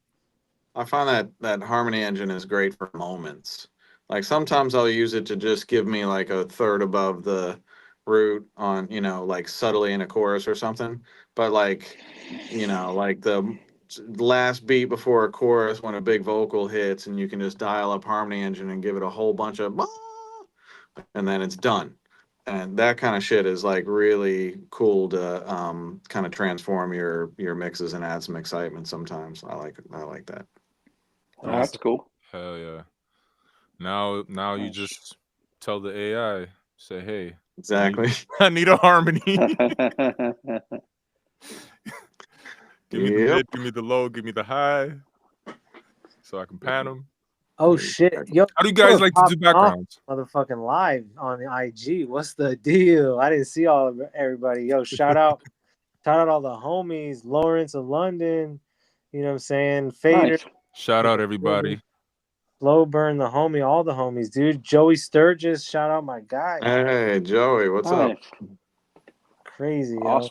[SPEAKER 2] I find that Harmony Engine is great for moments. Like sometimes I'll use it to just give me like a third above the root on, like subtly in a chorus or something. But like, like the last beat before a chorus when a big vocal hits and you can just dial up Harmony Engine and give it a whole bunch of and then it's done. And that kind of shit is like really cool to kind of transform your mixes and add some excitement sometimes. I like that.
[SPEAKER 4] That's cool.
[SPEAKER 3] Hell yeah. Now you just tell the AI, say, hey,
[SPEAKER 2] exactly.
[SPEAKER 3] I need a harmony. Give me the mid, give me the low, give me the high, so I can pan them.
[SPEAKER 1] Oh shit! Yo,
[SPEAKER 3] how do you guys like to do backgrounds?
[SPEAKER 1] Motherfucking live on the IG. What's the deal? I didn't see everybody. Yo, shout out all the homies, Lawrence of London. You know what I'm saying? Fader.
[SPEAKER 4] Nice.
[SPEAKER 3] Shout out everybody.
[SPEAKER 1] Slow burn the homie, all the homies, dude. Joey Sturgis, shout out my guy.
[SPEAKER 2] Hey Joey, what's up?
[SPEAKER 1] Crazy,
[SPEAKER 4] awesome.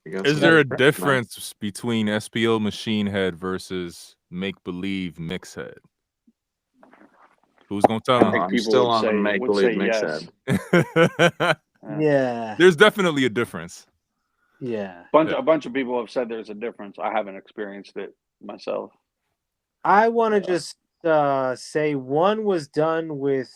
[SPEAKER 3] Is there a difference between SPO Machine Head versus Make Believe Mix Head? Who's gonna tell them?
[SPEAKER 2] I'm still on the Make Believe Mix Head.
[SPEAKER 1] Yeah,
[SPEAKER 3] there's definitely a difference.
[SPEAKER 1] Yeah,
[SPEAKER 4] a bunch of people have said there's a difference. I haven't experienced it myself.
[SPEAKER 1] I want to just say one was done with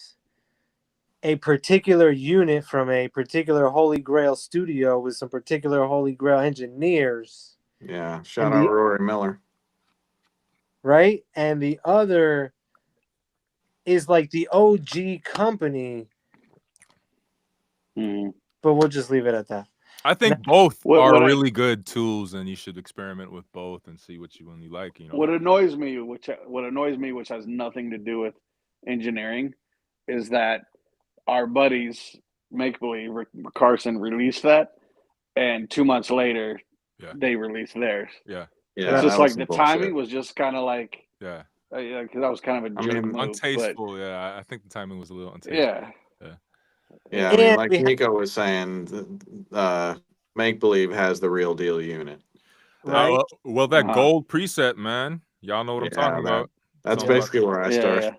[SPEAKER 1] a particular unit from a particular Holy Grail studio with some particular Holy Grail engineers.
[SPEAKER 2] Yeah, shout out Rory Miller.
[SPEAKER 1] Right? And the other is like the OG company. But we'll just leave it at that.
[SPEAKER 3] I think both are really good tools, and you should experiment with both and see what you like.
[SPEAKER 4] What annoys me, which has nothing to do with engineering, is that our buddies Make Believe Carson released that, and 2 months later, they released theirs.
[SPEAKER 3] Yeah.
[SPEAKER 4] It's just like the timing was just kind of like
[SPEAKER 3] because
[SPEAKER 4] that was kind of a jerk move,
[SPEAKER 3] untasteful.
[SPEAKER 4] But,
[SPEAKER 3] I think the timing was a little untasteful.
[SPEAKER 2] Yeah, I mean, like Nico was saying, Make Believe has the real deal unit.
[SPEAKER 1] Right.
[SPEAKER 3] Well, that gold preset, man. Y'all know what I'm talking about.
[SPEAKER 2] That's basically where I started.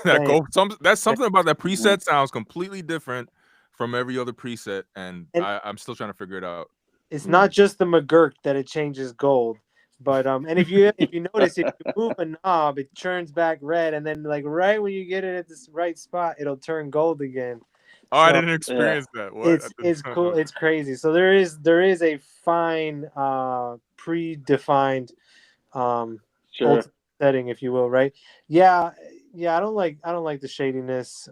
[SPEAKER 3] That gold, that's something about that preset sounds completely different from every other preset, and I'm still trying to figure it out.
[SPEAKER 1] It's not just the McGurk that it changes gold, but and if you notice, if you move a knob, it turns back red, and then like right when you get it at this right spot, it'll turn gold again.
[SPEAKER 3] Oh, so, I didn't experience that. What?
[SPEAKER 1] It's cool. It's crazy. So there is a fine predefined setting, if you will, right? Yeah. I don't like the shadiness.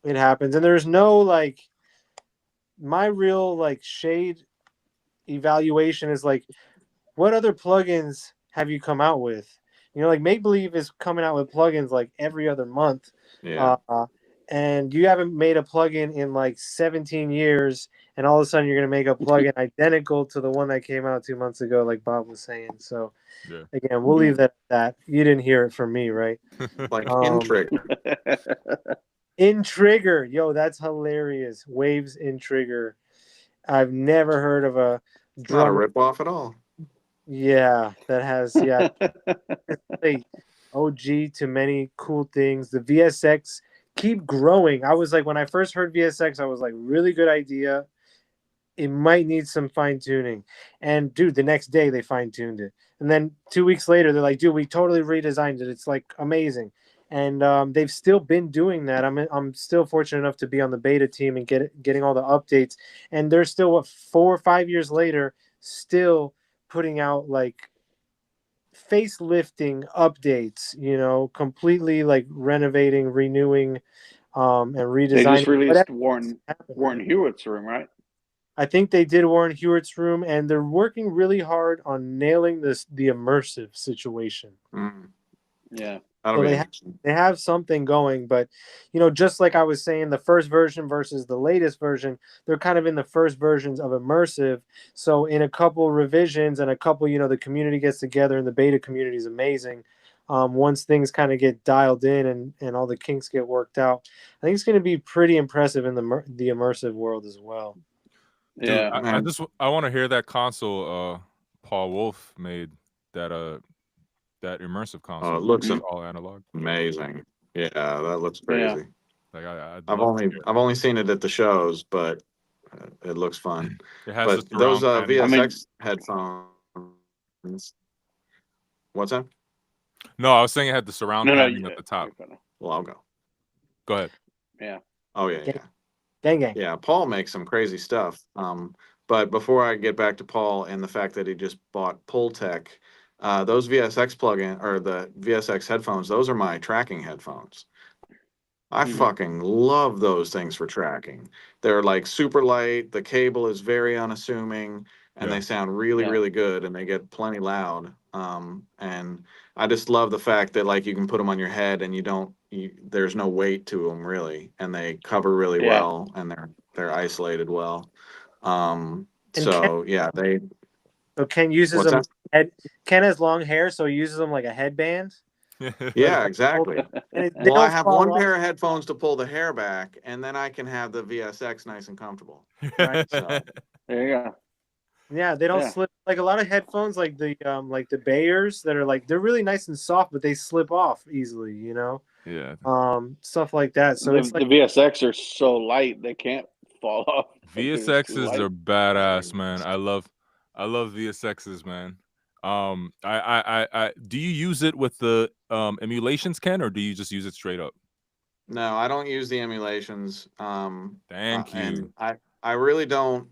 [SPEAKER 1] It happens, and there's no like my real like shade evaluation is like, what other plugins have you come out with? Like Make Believe is coming out with plugins like every other month.
[SPEAKER 2] Yeah.
[SPEAKER 1] And you haven't made a plugin in like 17 years, and all of a sudden you're going to make a plugin identical to the one that came out 2 months ago, like Bob was saying. So, again, we'll leave that at that. You didn't hear it from me, right?
[SPEAKER 2] Like In-Trigger.
[SPEAKER 1] In-Trigger. Yo, that's hilarious. Waves In-Trigger. I've never heard of a
[SPEAKER 2] drum. Not a ripoff at all.
[SPEAKER 1] Yeah, that has, it's OG to many cool things. The VSX keep growing. I was like, when I first heard VSX, I was like, really good idea. It might need some fine tuning. And dude, the next day they fine tuned it. And then 2 weeks later, they're like, dude, we totally redesigned it. It's like amazing. And they've still been doing that. I'm still fortunate enough to be on the beta team and getting all the updates. And they're still 4 or 5 years later, still putting out like facelifting updates, completely like renovating, renewing, and redesigning. They
[SPEAKER 4] just released Warren Hewitt's room, right?
[SPEAKER 1] I think they did Warren Hewitt's room, and they're working really hard on nailing the immersive situation.
[SPEAKER 4] Yeah.
[SPEAKER 1] So they have something going, but just like I was saying, the first version versus the latest version, they're kind of in the first versions of immersive. So in a couple revisions and a couple, the community gets together, and the beta community is amazing. Once things kind of get dialed in and all the kinks get worked out, I think it's going to be pretty impressive in the immersive world as well.
[SPEAKER 4] Yeah,
[SPEAKER 3] dude, I want to hear that console Paul Wolf made. that immersive console.
[SPEAKER 2] It looks
[SPEAKER 3] all analog.
[SPEAKER 2] Amazing. Yeah, that looks crazy.
[SPEAKER 3] Like
[SPEAKER 2] I've only seen it at the shows, but it looks fun.
[SPEAKER 3] It has
[SPEAKER 2] but those VSX headphones. What's that?
[SPEAKER 3] No, I was saying it had the surround panning at the top.
[SPEAKER 2] Well, I'll go.
[SPEAKER 3] Go ahead.
[SPEAKER 4] Yeah.
[SPEAKER 2] Oh yeah, yeah.
[SPEAKER 1] Gang.
[SPEAKER 2] Yeah, Paul makes some crazy stuff. But before I get back to Paul and the fact that he just bought Pultec, those VSX plugin or the VSX headphones, those are my tracking headphones. I fucking love those things for tracking. They're like super light. The cable is very unassuming, and they sound really, really good, and they get plenty loud. And I just love the fact that like you can put them on your head, and there's no weight to them really, and they cover really well, and they're isolated well. So
[SPEAKER 1] Ken uses them. Ken has long hair, so he uses them like a headband.
[SPEAKER 2] Yeah, exactly. Well, I have one pair of headphones to pull the hair back, and then I can have the VSX nice and comfortable.
[SPEAKER 1] Right.
[SPEAKER 4] So there you go.
[SPEAKER 1] Yeah, they don't slip like a lot of headphones, like the Bayers that are like they're really nice and soft, but they slip off easily, you know.
[SPEAKER 3] Yeah.
[SPEAKER 1] Stuff like that. So it's like
[SPEAKER 4] the VSX are so light they can't fall off.
[SPEAKER 3] VSXs are badass, man. I love VSXs, man. I do you use it with the emulations, Ken, or do you just use it straight up?
[SPEAKER 2] No, I don't use the emulations.
[SPEAKER 3] Thank you.
[SPEAKER 2] And I really don't.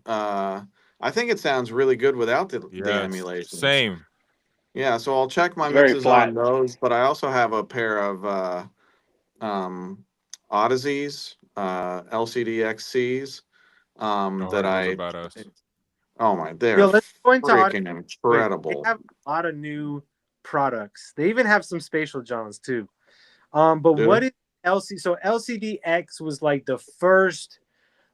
[SPEAKER 2] I think it sounds really good without the emulations.
[SPEAKER 3] Same.
[SPEAKER 2] Yeah, so I'll check my mixes on those, but I also have a pair of Odysseys, LCD XCs that I. Oh my, they're freaking incredible.
[SPEAKER 1] They have a lot of new products. They even have some Spatial Johns too. But what is LCD? So LCD-X was like the first,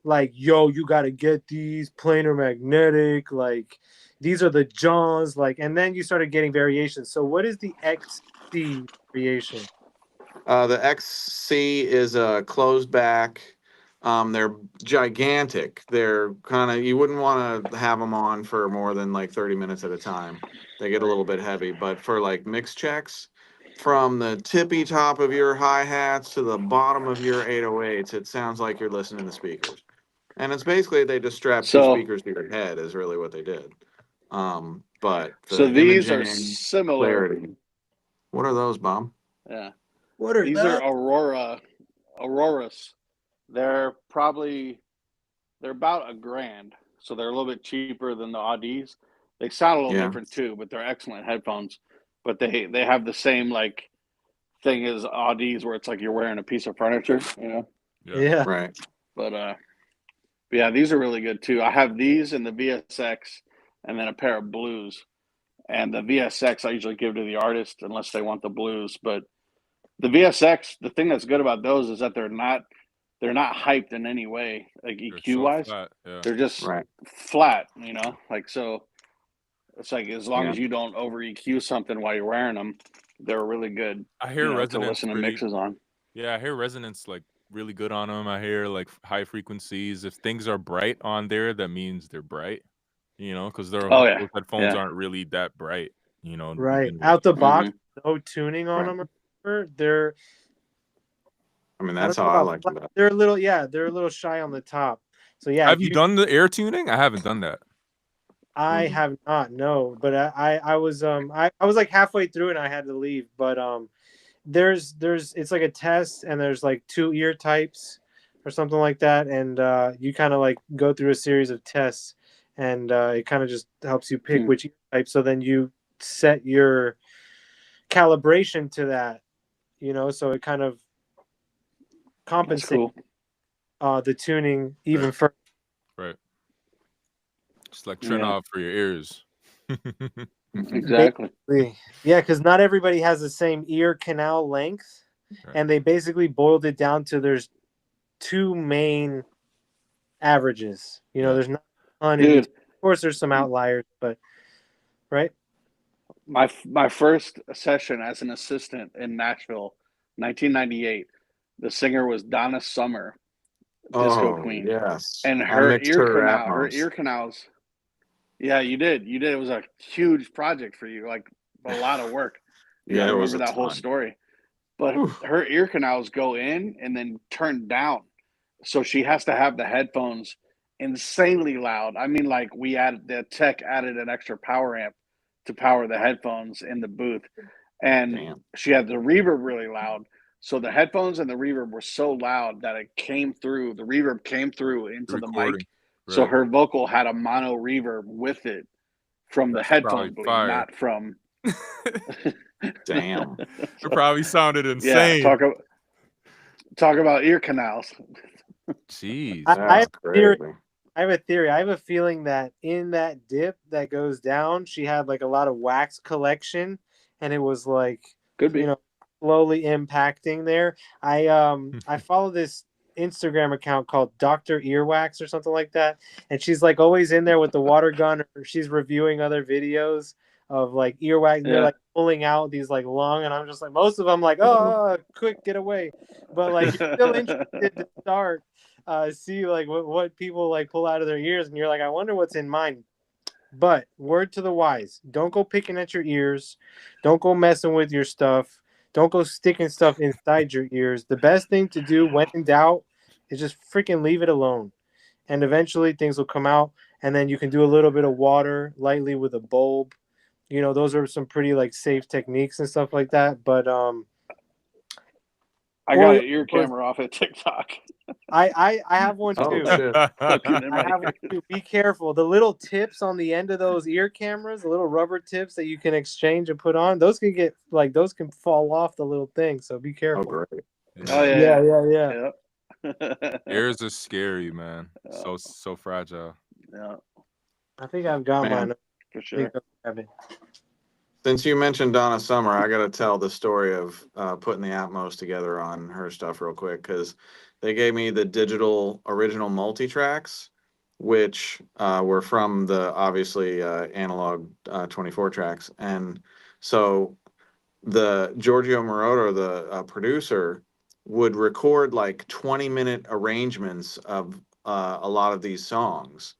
[SPEAKER 1] like, yo, you got to get these planar magnetic, like these are the Johns, like, and then you started getting variations. So what is the XC variation?
[SPEAKER 2] The XC is a closed back. They're gigantic. They're kind of, you wouldn't want to have them on for more than like 30 minutes at a time. They get a little bit heavy, but for like mix checks, from the tippy top of your hi-hats to the bottom of your 808s, it sounds like you're listening to speakers. And it's basically, they just strapped two speakers to your head is really what they did. But
[SPEAKER 4] so these are similar.
[SPEAKER 2] Clarity. What are those, Bob?
[SPEAKER 4] Yeah.
[SPEAKER 1] What are
[SPEAKER 4] these? Are Auroras. They're about $1,000, so they're a little bit cheaper than the Audis. They sound a little different too, but they're excellent headphones. But they have the same like thing as Audis, where it's like you're wearing a piece of furniture, you know.
[SPEAKER 1] Yeah.
[SPEAKER 2] Right.
[SPEAKER 4] But yeah, these are really good too. I have these and the VSX, and then a pair of Blues. And the VSX I usually give to the artist unless they want the Blues. But the VSX, the thing that's good about those is that they're not hyped in any way, like EQ wise. They're just flat, you know. Like, so it's like as long as you don't over EQ something while you're wearing them, they're really good.
[SPEAKER 3] I hear Resonance
[SPEAKER 4] to listen to mixes on.
[SPEAKER 3] Yeah, I hear Resonance like really good on them. I hear like high frequencies. If things are bright on there, that means they're bright. You know, because those headphones aren't really that bright. You know,
[SPEAKER 1] right out the box, no tuning on them. They're.
[SPEAKER 2] I mean, that's how I like them.
[SPEAKER 1] They're a little shy on the top. So yeah.
[SPEAKER 3] Have you done the air tuning? I haven't done that.
[SPEAKER 1] I have not, no. But I was like halfway through and I had to leave. But there's it's like a test and there's like 2 ear types or something like that, and you kind of like go through a series of tests, and it kind of just helps you pick which ear type. So then you set your calibration to that, you know. So it kind of compensate the tuning even further.
[SPEAKER 3] Right. It's like Trinnov for your ears.
[SPEAKER 4] Exactly.
[SPEAKER 1] Yeah, because not everybody has the same ear canal length, and they basically boiled it down to there's 2 main averages. You know, there's not a ton. Of course, there's some outliers, but right.
[SPEAKER 4] My first session as an assistant in Nashville, 1998. The singer was Donna Summer, Disco Queen.
[SPEAKER 2] Yes.
[SPEAKER 4] And her ear canals. Yeah, you did. It was a huge project for you. Like a lot of work.
[SPEAKER 2] Yeah,
[SPEAKER 4] I
[SPEAKER 2] it was
[SPEAKER 4] remember
[SPEAKER 2] a
[SPEAKER 4] that whole
[SPEAKER 2] ton.
[SPEAKER 4] story. But
[SPEAKER 2] Oof.
[SPEAKER 4] her ear canals go in and then turn down. So she has to have the headphones insanely loud. I mean, like the tech added an extra power amp to power the headphones in the booth. And
[SPEAKER 2] Damn.
[SPEAKER 4] she had the reverb really loud. So the headphones and the reverb were so loud that the reverb came through into the mic.
[SPEAKER 3] Right.
[SPEAKER 4] So her vocal had a mono reverb with it from the headphone bleed,
[SPEAKER 3] fire.
[SPEAKER 4] not from.
[SPEAKER 2] Damn.
[SPEAKER 3] It probably sounded insane.
[SPEAKER 4] Yeah, talk about ear canals.
[SPEAKER 3] Jeez.
[SPEAKER 1] I have
[SPEAKER 2] crazy.
[SPEAKER 1] I have a theory. I have a feeling that in that dip that goes down, she had like a lot of wax collection, and it was like,
[SPEAKER 4] could be,
[SPEAKER 1] slowly impacting there. I follow this Instagram account called Dr. Earwax or something like that, and she's like always in there with the water gun, or she's reviewing other videos of like earwax. And they're like pulling out these like long, and I'm just like, most of them like, oh, quick, get away. But like, you're still interested to start. See like what people like pull out of their ears, and you're like, I wonder what's in mine. But word to the wise, don't go picking at your ears, don't go messing with your stuff, don't go sticking stuff inside your ears. The best thing to do when in doubt is just freaking leave it alone, and eventually things will come out. And then you can do a little bit of water lightly with a bulb. Those are some pretty like safe techniques and stuff like that. But
[SPEAKER 4] I got an ear camera off at TikTok.
[SPEAKER 1] I have one too.
[SPEAKER 2] Oh, shit.
[SPEAKER 1] I have one too. Be careful. The little tips on the end of those ear cameras, the little rubber tips that you can exchange and put on, those can fall off the little thing. So be careful.
[SPEAKER 2] Oh, great.
[SPEAKER 4] Oh yeah.
[SPEAKER 3] Yep. Ears are scary, man. So fragile.
[SPEAKER 4] Yeah.
[SPEAKER 1] I think I've got mine.
[SPEAKER 4] For sure.
[SPEAKER 2] Since you mentioned Donna Summer, I got to tell the story of putting the Atmos together on her stuff real quick, because they gave me the digital original multi-tracks, which were from the obviously analog 24 tracks. And so the Giorgio Moroder, the producer, would record like 20-minute arrangements of a lot of these songs.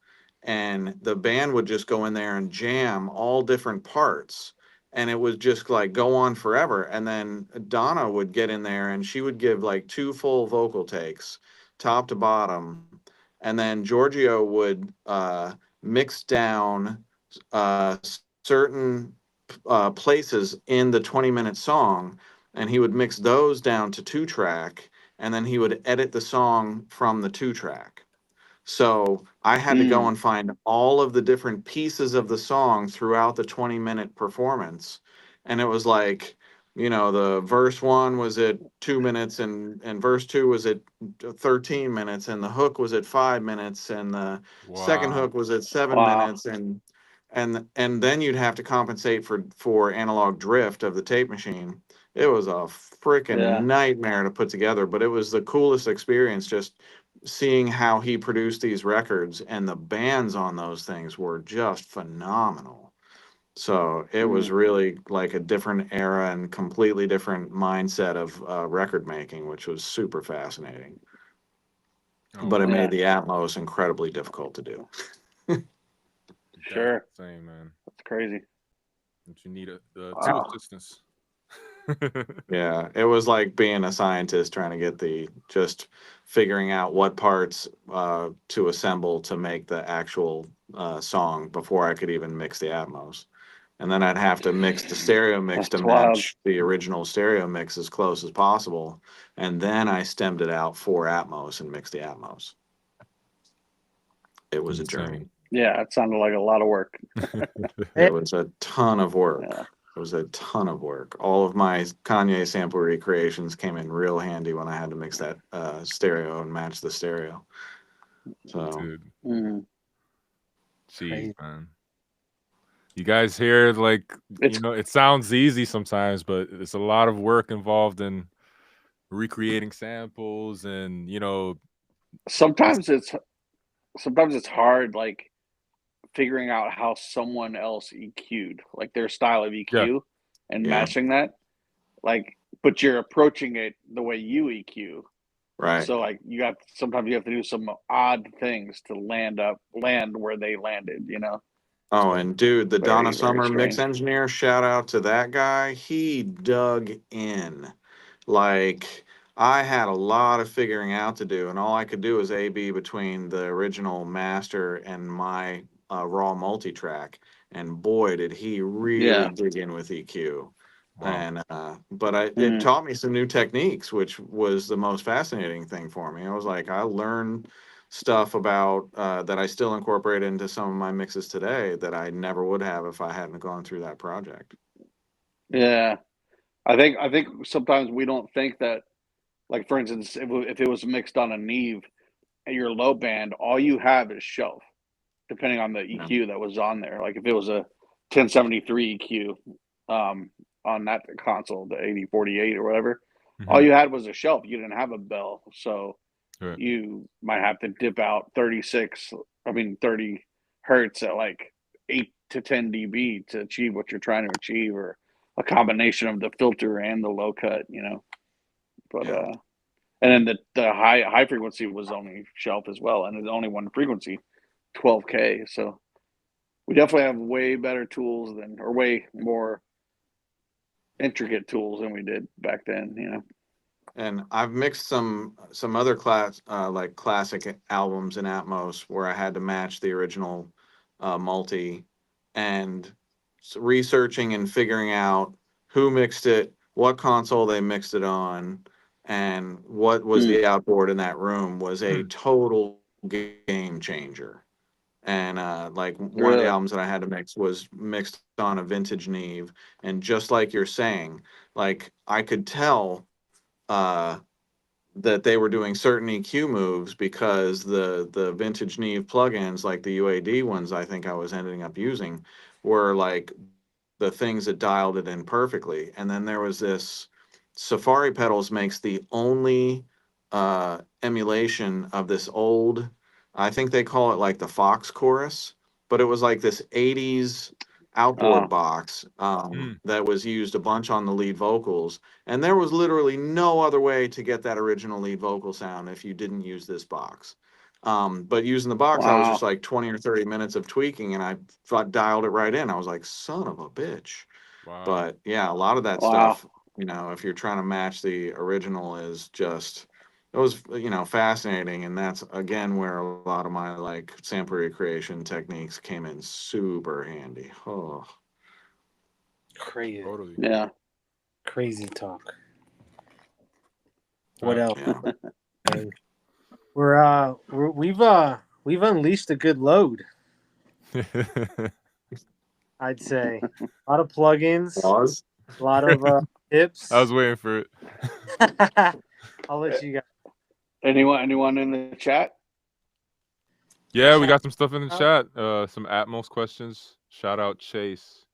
[SPEAKER 2] And the band would just go in there and jam all different parts. And it would just like go on forever. And then Donna would get in there and she would give like 2 full vocal takes, top to bottom. And then Giorgio would mix down certain places in the 20-minute song, and he would mix those down to 2-track, and then he would edit the song from the 2-track. So I had to go and find all of the different pieces of the song throughout the 20-minute performance. And it was like, the verse 1 was at 2 minutes, and verse 2 was at 13 minutes, and the hook was at 5 minutes, and the second hook was at 7 minutes. And then you'd have to compensate for analog drift of the tape machine. It was a freaking nightmare to put together, but it was the coolest experience, just seeing how he produced these records, and the bands on those things were just phenomenal. So it was really like a different era and completely different mindset of record making, which was super fascinating. But it made the Atmos incredibly difficult to do.
[SPEAKER 4] Sure.
[SPEAKER 3] Same, man.
[SPEAKER 4] That's crazy.
[SPEAKER 3] But you need two assistants.
[SPEAKER 2] Yeah, it was like being a scientist trying to get just figuring out what parts to assemble to make the actual song before I could even mix the Atmos. And then I'd have to mix the stereo mix to match the original stereo mix as close as possible. And then I stemmed it out for Atmos and mixed the Atmos. It was a journey.
[SPEAKER 4] Yeah, it sounded like a lot of work.
[SPEAKER 2] It was a ton of work. Yeah. It was a ton of work. All of my Kanye sample recreations came in real handy when I had to mix that stereo and match the stereo. So,
[SPEAKER 3] dude. Gee, man. You guys hear, like, it sounds easy sometimes, but it's a lot of work involved in recreating samples, and
[SPEAKER 4] sometimes it's hard, like figuring out how someone else EQ'd, like their style of EQ and matching that, like, but you're approaching it the way you EQ,
[SPEAKER 2] right?
[SPEAKER 4] So like sometimes you have to do some odd things to land where they landed,
[SPEAKER 2] Oh, and dude, the Donna Summer
[SPEAKER 4] strange.
[SPEAKER 2] mix engineer, shout out to that guy. He dug in. Like, I had a lot of figuring out to do, and all I could do was A/B between the original master and my raw multi-track. And boy, did he really dig in with EQ. Wow. And it taught me some new techniques, which was the most fascinating thing for me. I was like, I learned stuff about that I still incorporate into some of my mixes today that I never would have if I hadn't gone through that project.
[SPEAKER 4] Yeah, I think sometimes we don't think that, like, for instance, if it was mixed on a Neve and your low band, all you have is shelf, depending on the EQ that was on there. Like if it was a 1073 EQ on that console, the 8048 or whatever, all you had was a shelf. You didn't have a bell, so you might have to dip out 30 hertz at like 8 to 10 dB to achieve what you're trying to achieve, or a combination of the filter and the low cut, But and then the high frequency was only shelf as well, and it's only one frequency, 12K. So we definitely have way better tools or way more intricate tools than we did back then,
[SPEAKER 2] And I've mixed some other like classic albums in Atmos where I had to match the original multi, and researching and figuring out who mixed it, what console they mixed it on, and what was the outboard in that room was a total game changer. And like one of the albums that I had to mix was mixed on a vintage Neve, and just like you're saying, like I could tell that they were doing certain EQ moves because the vintage Neve plugins, like the UAD ones I think I was ending up using, were like the things that dialed it in perfectly. And then there was this Safari Pedals makes the only emulation of this old, I think they call it like the Fox Chorus, but it was like this 80s outboard box that was used a bunch on the lead vocals, and there was literally no other way to get that original lead vocal sound if you didn't use this box. But using the box, I was just like 20 or 30 minutes of tweaking, and I dialed it right in. I was like, son of a bitch. Wow. But yeah, a lot of that stuff, if you're trying to match the original, is just, it was, fascinating. And that's, again, where a lot of my like sample recreation techniques came in super handy. Oh,
[SPEAKER 1] crazy.
[SPEAKER 3] Totally.
[SPEAKER 4] Yeah.
[SPEAKER 1] Crazy talk. What else? We've unleashed a good load. I'd say a lot of plugins, a lot of tips.
[SPEAKER 3] I was waiting for it.
[SPEAKER 1] I'll let you guys.
[SPEAKER 4] Anyone in the chat?
[SPEAKER 3] Yeah, we got some stuff in the chat. Some Atmos questions. Shout out Chase.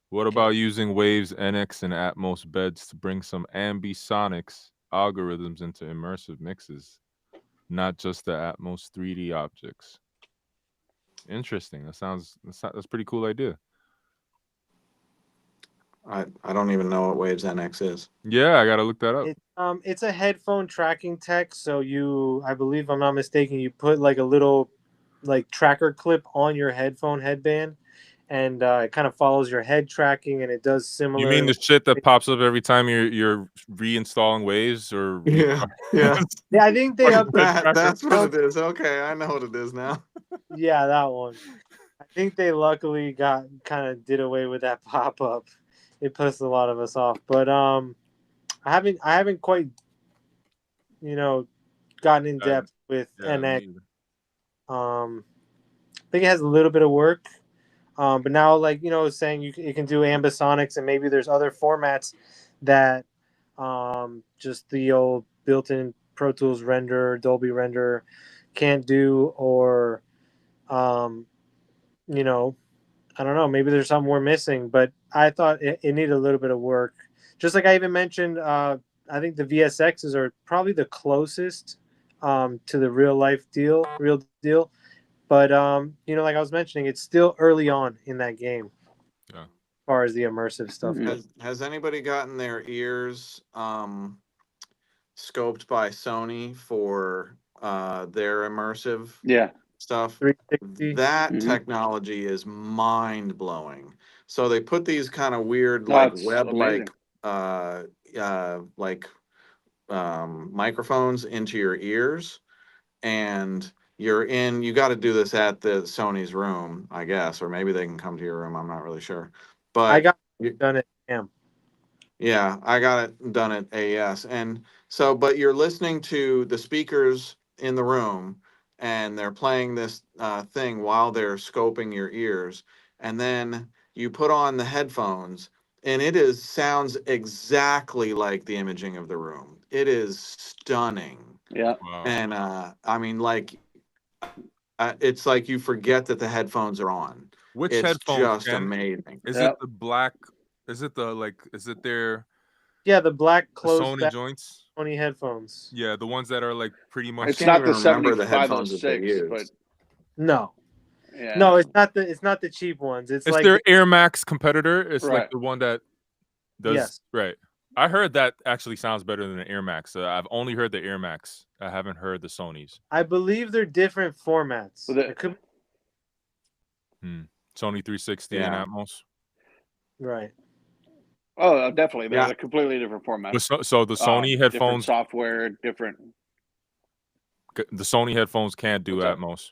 [SPEAKER 3] What about using Waves NX and Atmos beds to bring some ambisonics algorithms into immersive mixes, not just the Atmos 3D objects? Interesting. That's a pretty cool idea.
[SPEAKER 2] I don't even know what Waves NX is.
[SPEAKER 3] Yeah, I gotta look that up.
[SPEAKER 1] It's a headphone tracking tech. So I believe, if I'm not mistaken, you put like a little like tracker clip on your headphone headband, and it kind of follows your head tracking, and it does similar.
[SPEAKER 3] You mean the shit that pops up every time you're reinstalling Waves or?
[SPEAKER 2] Yeah.
[SPEAKER 1] Yeah, I think they updated.
[SPEAKER 2] That's what it is. Okay, I know what it is now.
[SPEAKER 1] Yeah, that one. I think they luckily did away with that pop up. It pissed a lot of us off, but I haven't quite gotten in depth with NX. I think it has a little bit of work, but now, like saying you can do ambisonics, and maybe there's other formats that just the old built-in Pro Tools render, Dolby render can't do, or I don't know, maybe there's something we're missing, but I thought it needed a little bit of work. Just like I even mentioned, I think the VSXs are probably the closest to the real deal. But like I was mentioning, it's still early on in that game.
[SPEAKER 3] Yeah.
[SPEAKER 1] As far as the immersive stuff.
[SPEAKER 2] Has anybody gotten their ears scoped by Sony for their immersive?
[SPEAKER 4] Yeah.
[SPEAKER 2] stuff.
[SPEAKER 1] 360.
[SPEAKER 2] That technology is mind blowing. So they put these kind of weird,
[SPEAKER 4] No,
[SPEAKER 2] like
[SPEAKER 4] it's
[SPEAKER 2] web,
[SPEAKER 4] amazing.
[SPEAKER 2] like microphones into your ears, and you got to do this at the Sony's room, I guess, or maybe they can come to your room. I'm not really sure, but
[SPEAKER 1] I got done it. Damn.
[SPEAKER 2] yeah, I got it done at AES. And so, but you're listening to the speakers in the room, and they're playing this thing while they're scoping your ears. And then you put on the headphones, and sounds exactly like the imaging of the room. It is stunning.
[SPEAKER 4] Yeah.
[SPEAKER 3] Wow.
[SPEAKER 2] And I mean, like, it's like you forget that the headphones are on.
[SPEAKER 3] Which
[SPEAKER 2] it's
[SPEAKER 3] headphones?
[SPEAKER 2] just amazing.
[SPEAKER 3] Is it the black? Is it the like? Is it their?
[SPEAKER 1] Yeah, the black closed
[SPEAKER 3] Sony
[SPEAKER 1] back
[SPEAKER 3] joints.
[SPEAKER 1] Sony headphones.
[SPEAKER 3] Yeah, the ones that are like pretty much.
[SPEAKER 4] It's not the
[SPEAKER 2] remember the headphones that they
[SPEAKER 4] 7506,
[SPEAKER 2] use.
[SPEAKER 4] but
[SPEAKER 1] No.
[SPEAKER 4] yeah.
[SPEAKER 1] No, it's not the cheap ones. It's like
[SPEAKER 3] their Air Max competitor. It's
[SPEAKER 4] Right.
[SPEAKER 3] like the one that does.
[SPEAKER 1] Yes.
[SPEAKER 3] Right. I heard that actually sounds better than the Air Max. I've only heard the Air Max. I haven't heard the Sonys.
[SPEAKER 1] I believe they're different formats.
[SPEAKER 3] Sony 360 and Atmos.
[SPEAKER 1] Right.
[SPEAKER 4] Oh, definitely. They're a completely different format.
[SPEAKER 3] So the Sony headphones,
[SPEAKER 4] different software, different.
[SPEAKER 3] The Sony headphones can't do Atmos.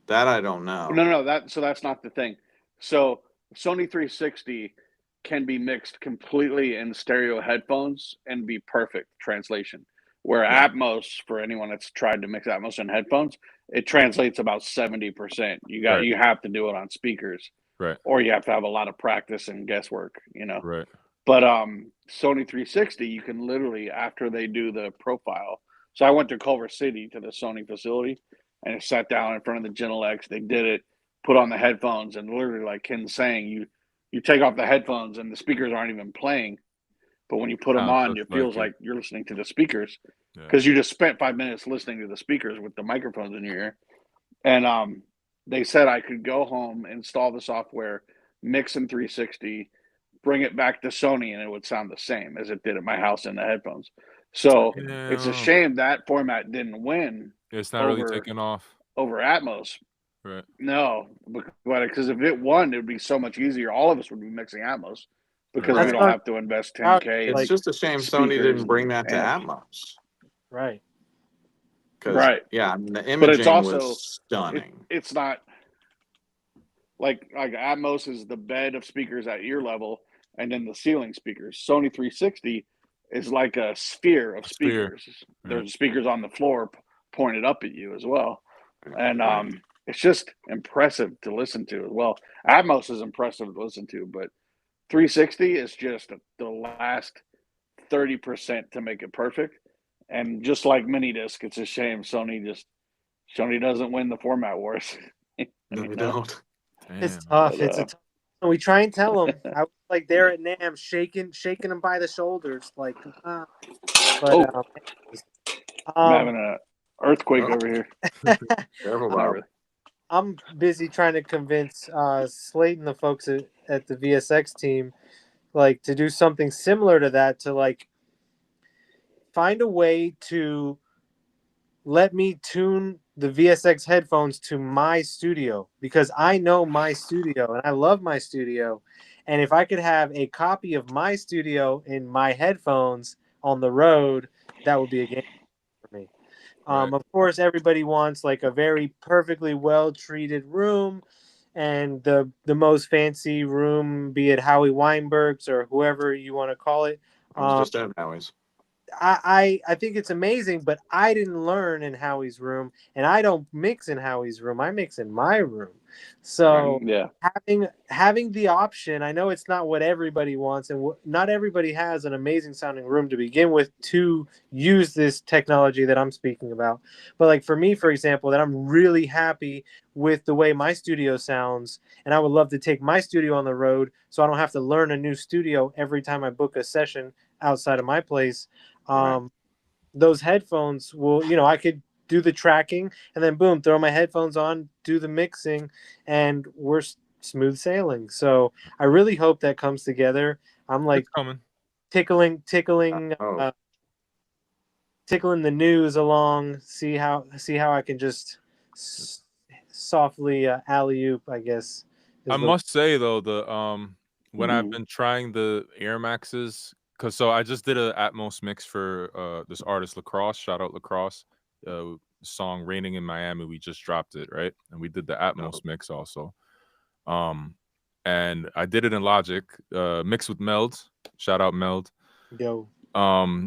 [SPEAKER 2] That I don't know.
[SPEAKER 4] No. That's not the thing. So Sony 360 can be mixed completely in stereo headphones and be perfect translation. Where Atmos, for anyone that's tried to mix Atmos in headphones, it translates about 70%. You have to do it on speakers.
[SPEAKER 3] Right.
[SPEAKER 4] Or you have to have a lot of practice and guesswork,
[SPEAKER 3] Right.
[SPEAKER 4] But Sony 360, you can literally, after they do the profile. So I went to Culver City to the Sony facility and I sat down in front of the Genelex. They did it, put on the headphones, and literally, like Ken's saying, you take off the headphones and the speakers aren't even playing. But when you put them on, it feels like you're listening to the speakers because you just spent 5 minutes listening to the speakers with the microphones in your ear. And they said I could go home, install the software, mix in 360, bring it back to Sony, and it would sound the same as it did at my house in the headphones. So it's a shame that format didn't win.
[SPEAKER 3] It's not really taking off
[SPEAKER 4] over Atmos.
[SPEAKER 3] Right.
[SPEAKER 4] No, because if it won, it would be so much easier. All of us would be mixing Atmos because we don't have to invest $10K.
[SPEAKER 2] It's just a shame Sony didn't bring that to Atmos.
[SPEAKER 1] Right.
[SPEAKER 4] Right.
[SPEAKER 2] Yeah, I mean, the imaging
[SPEAKER 4] but it's also,
[SPEAKER 2] was stunning.
[SPEAKER 4] It's not like Atmos is the bed of speakers at ear level, and then the ceiling speakers. Sony 360 is like a sphere of speakers. There's speakers on the floor pointed up at you as well, and it's just impressive to listen to as well. Atmos is impressive to listen to, but 360 is just the last 30% to make it perfect. And just like mini disc, it's a shame Sony doesn't win the format wars.
[SPEAKER 2] No, they don't.
[SPEAKER 1] It's tough. We try and tell them. I was like there at NAMM, shaking them by the shoulders, like. I'm
[SPEAKER 4] having an earthquake over here.
[SPEAKER 1] I'm busy trying to convince Slate and the folks at the VSX team, like, to do something similar to that, to like find a way to let me tune the VSX headphones to my studio, because I know my studio and I love my studio. And if I could have a copy of my studio in my headphones on the road, that would be a game for me. Of course, everybody wants like a very perfectly well-treated room and the most fancy room, be it Howie Weinberg's or whoever you want to call it.
[SPEAKER 2] Just at Howie's.
[SPEAKER 1] I think it's amazing, but I didn't learn in Howie's room, and I don't mix in Howie's room. I mix in my room. So having the option, I know it's not what everybody wants, and not everybody has an amazing sounding room to begin with to use this technology that I'm speaking about. But like for me, for example, that I'm really happy with the way my studio sounds, and I would love to take my studio on the road so I don't have to learn a new studio every time I book a session outside of my place. Those headphones will, I could do the tracking and then boom, throw my headphones on, do the mixing, and we're smooth sailing. So I really hope that comes together. I'm like tickling tickling the news along. See how I can just softly alley-oop, I guess.
[SPEAKER 3] I must say though, the when I've been trying the Air Maxes, because so I just did a Atmos mix for this artist Lacrosse. Shout out Lacrosse. Song "Raining in Miami." We just dropped it, right? And we did the Atmos mix also. And I did it in Logic, mixed with Meld. Shout out Meld.
[SPEAKER 1] Yo.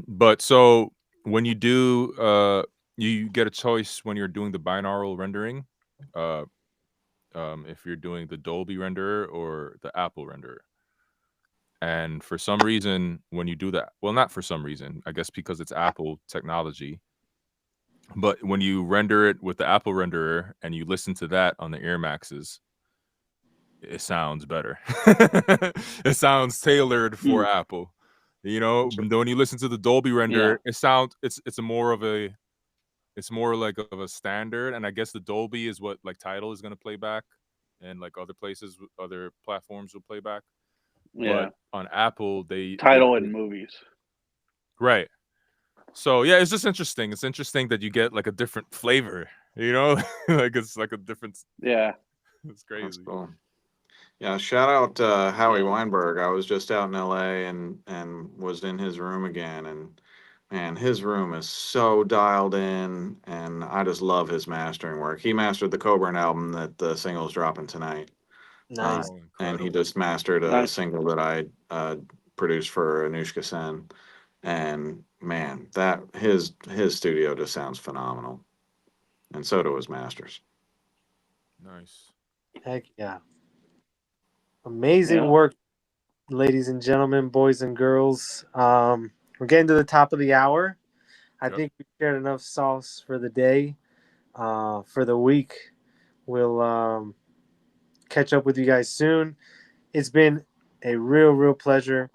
[SPEAKER 3] But so when you do, you get a choice when you're doing the binaural rendering. If you're doing the Dolby renderer or the Apple renderer. And for some reason, when you do that, well, not for some reason, I guess because it's Apple technology, but when you render it with the Apple renderer and you listen to that on the Air Maxes, it sounds better. It sounds tailored for Apple. You know, but when you listen to the Dolby renderer, it's more like of a standard, and I guess the Dolby is what like Tidal is going to play back, and like other places, other platforms will play back.
[SPEAKER 4] Yeah.
[SPEAKER 3] But on Apple,
[SPEAKER 4] Tidal and movies.
[SPEAKER 3] Right. So yeah, it's just interesting. It's interesting that you get like a different flavor. You know, like it's like a different.
[SPEAKER 4] Yeah.
[SPEAKER 3] It's crazy.
[SPEAKER 2] That's cool. Yeah, shout out Howie Weinberg. I was just out in LA and was in his room again, and man, his room is so dialed in, and I just love his mastering work. He mastered the Coburn album that the single's dropping tonight.
[SPEAKER 1] Nice.
[SPEAKER 2] And he just mastered a single that I produced for Anushka Sen, and man, that his studio just sounds phenomenal, and so do his masters.
[SPEAKER 3] Nice.
[SPEAKER 1] Heck yeah. Amazing work, ladies and gentlemen, boys and girls. We're getting to the top of the hour. I think we shared enough sauce for the day. For the week, we'll catch up with you guys soon. It's been a real pleasure.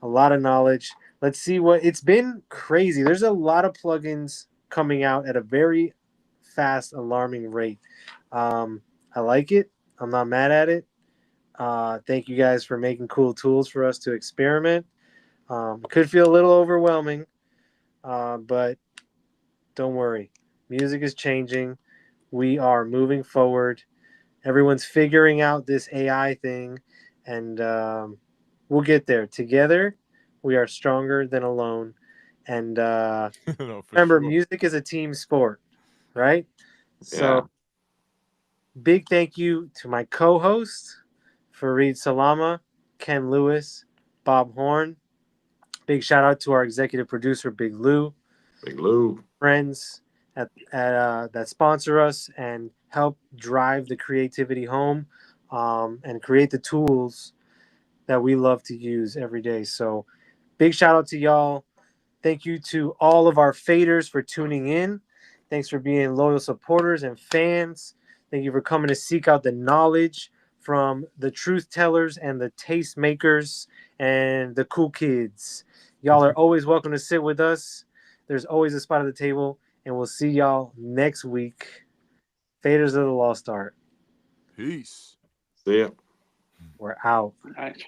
[SPEAKER 1] A lot of knowledge. Let's see what it's been crazy. There's a lot of plugins coming out at a very fast, alarming rate. I like it. I'm not mad at it. Thank you guys for making cool tools for us to experiment. Could feel a little overwhelming, but don't worry. Music is changing. We are moving forward. Everyone's figuring out this AI thing, and we'll get there. Together, we are stronger than alone. And remember, music is a team sport, right? So, big thank you to my co-host, Farid Salama, Ken Lewis, Bob Horn. Big shout out to our executive producer, Big Lou.
[SPEAKER 2] Big Lou.
[SPEAKER 1] Friends that sponsor us and help drive the creativity home and create the tools that we love to use every day. So big shout out to y'all. Thank you to all of our faders for tuning in. Thanks for being loyal supporters and fans. Thank you for coming to seek out the knowledge from the truth tellers and the taste makers and the cool kids. Y'all are always welcome to sit with us. There's always a spot at the table, and we'll see y'all next week. Faders of the Lost Art.
[SPEAKER 3] Peace.
[SPEAKER 2] See ya.
[SPEAKER 1] We're out.
[SPEAKER 4] Nice.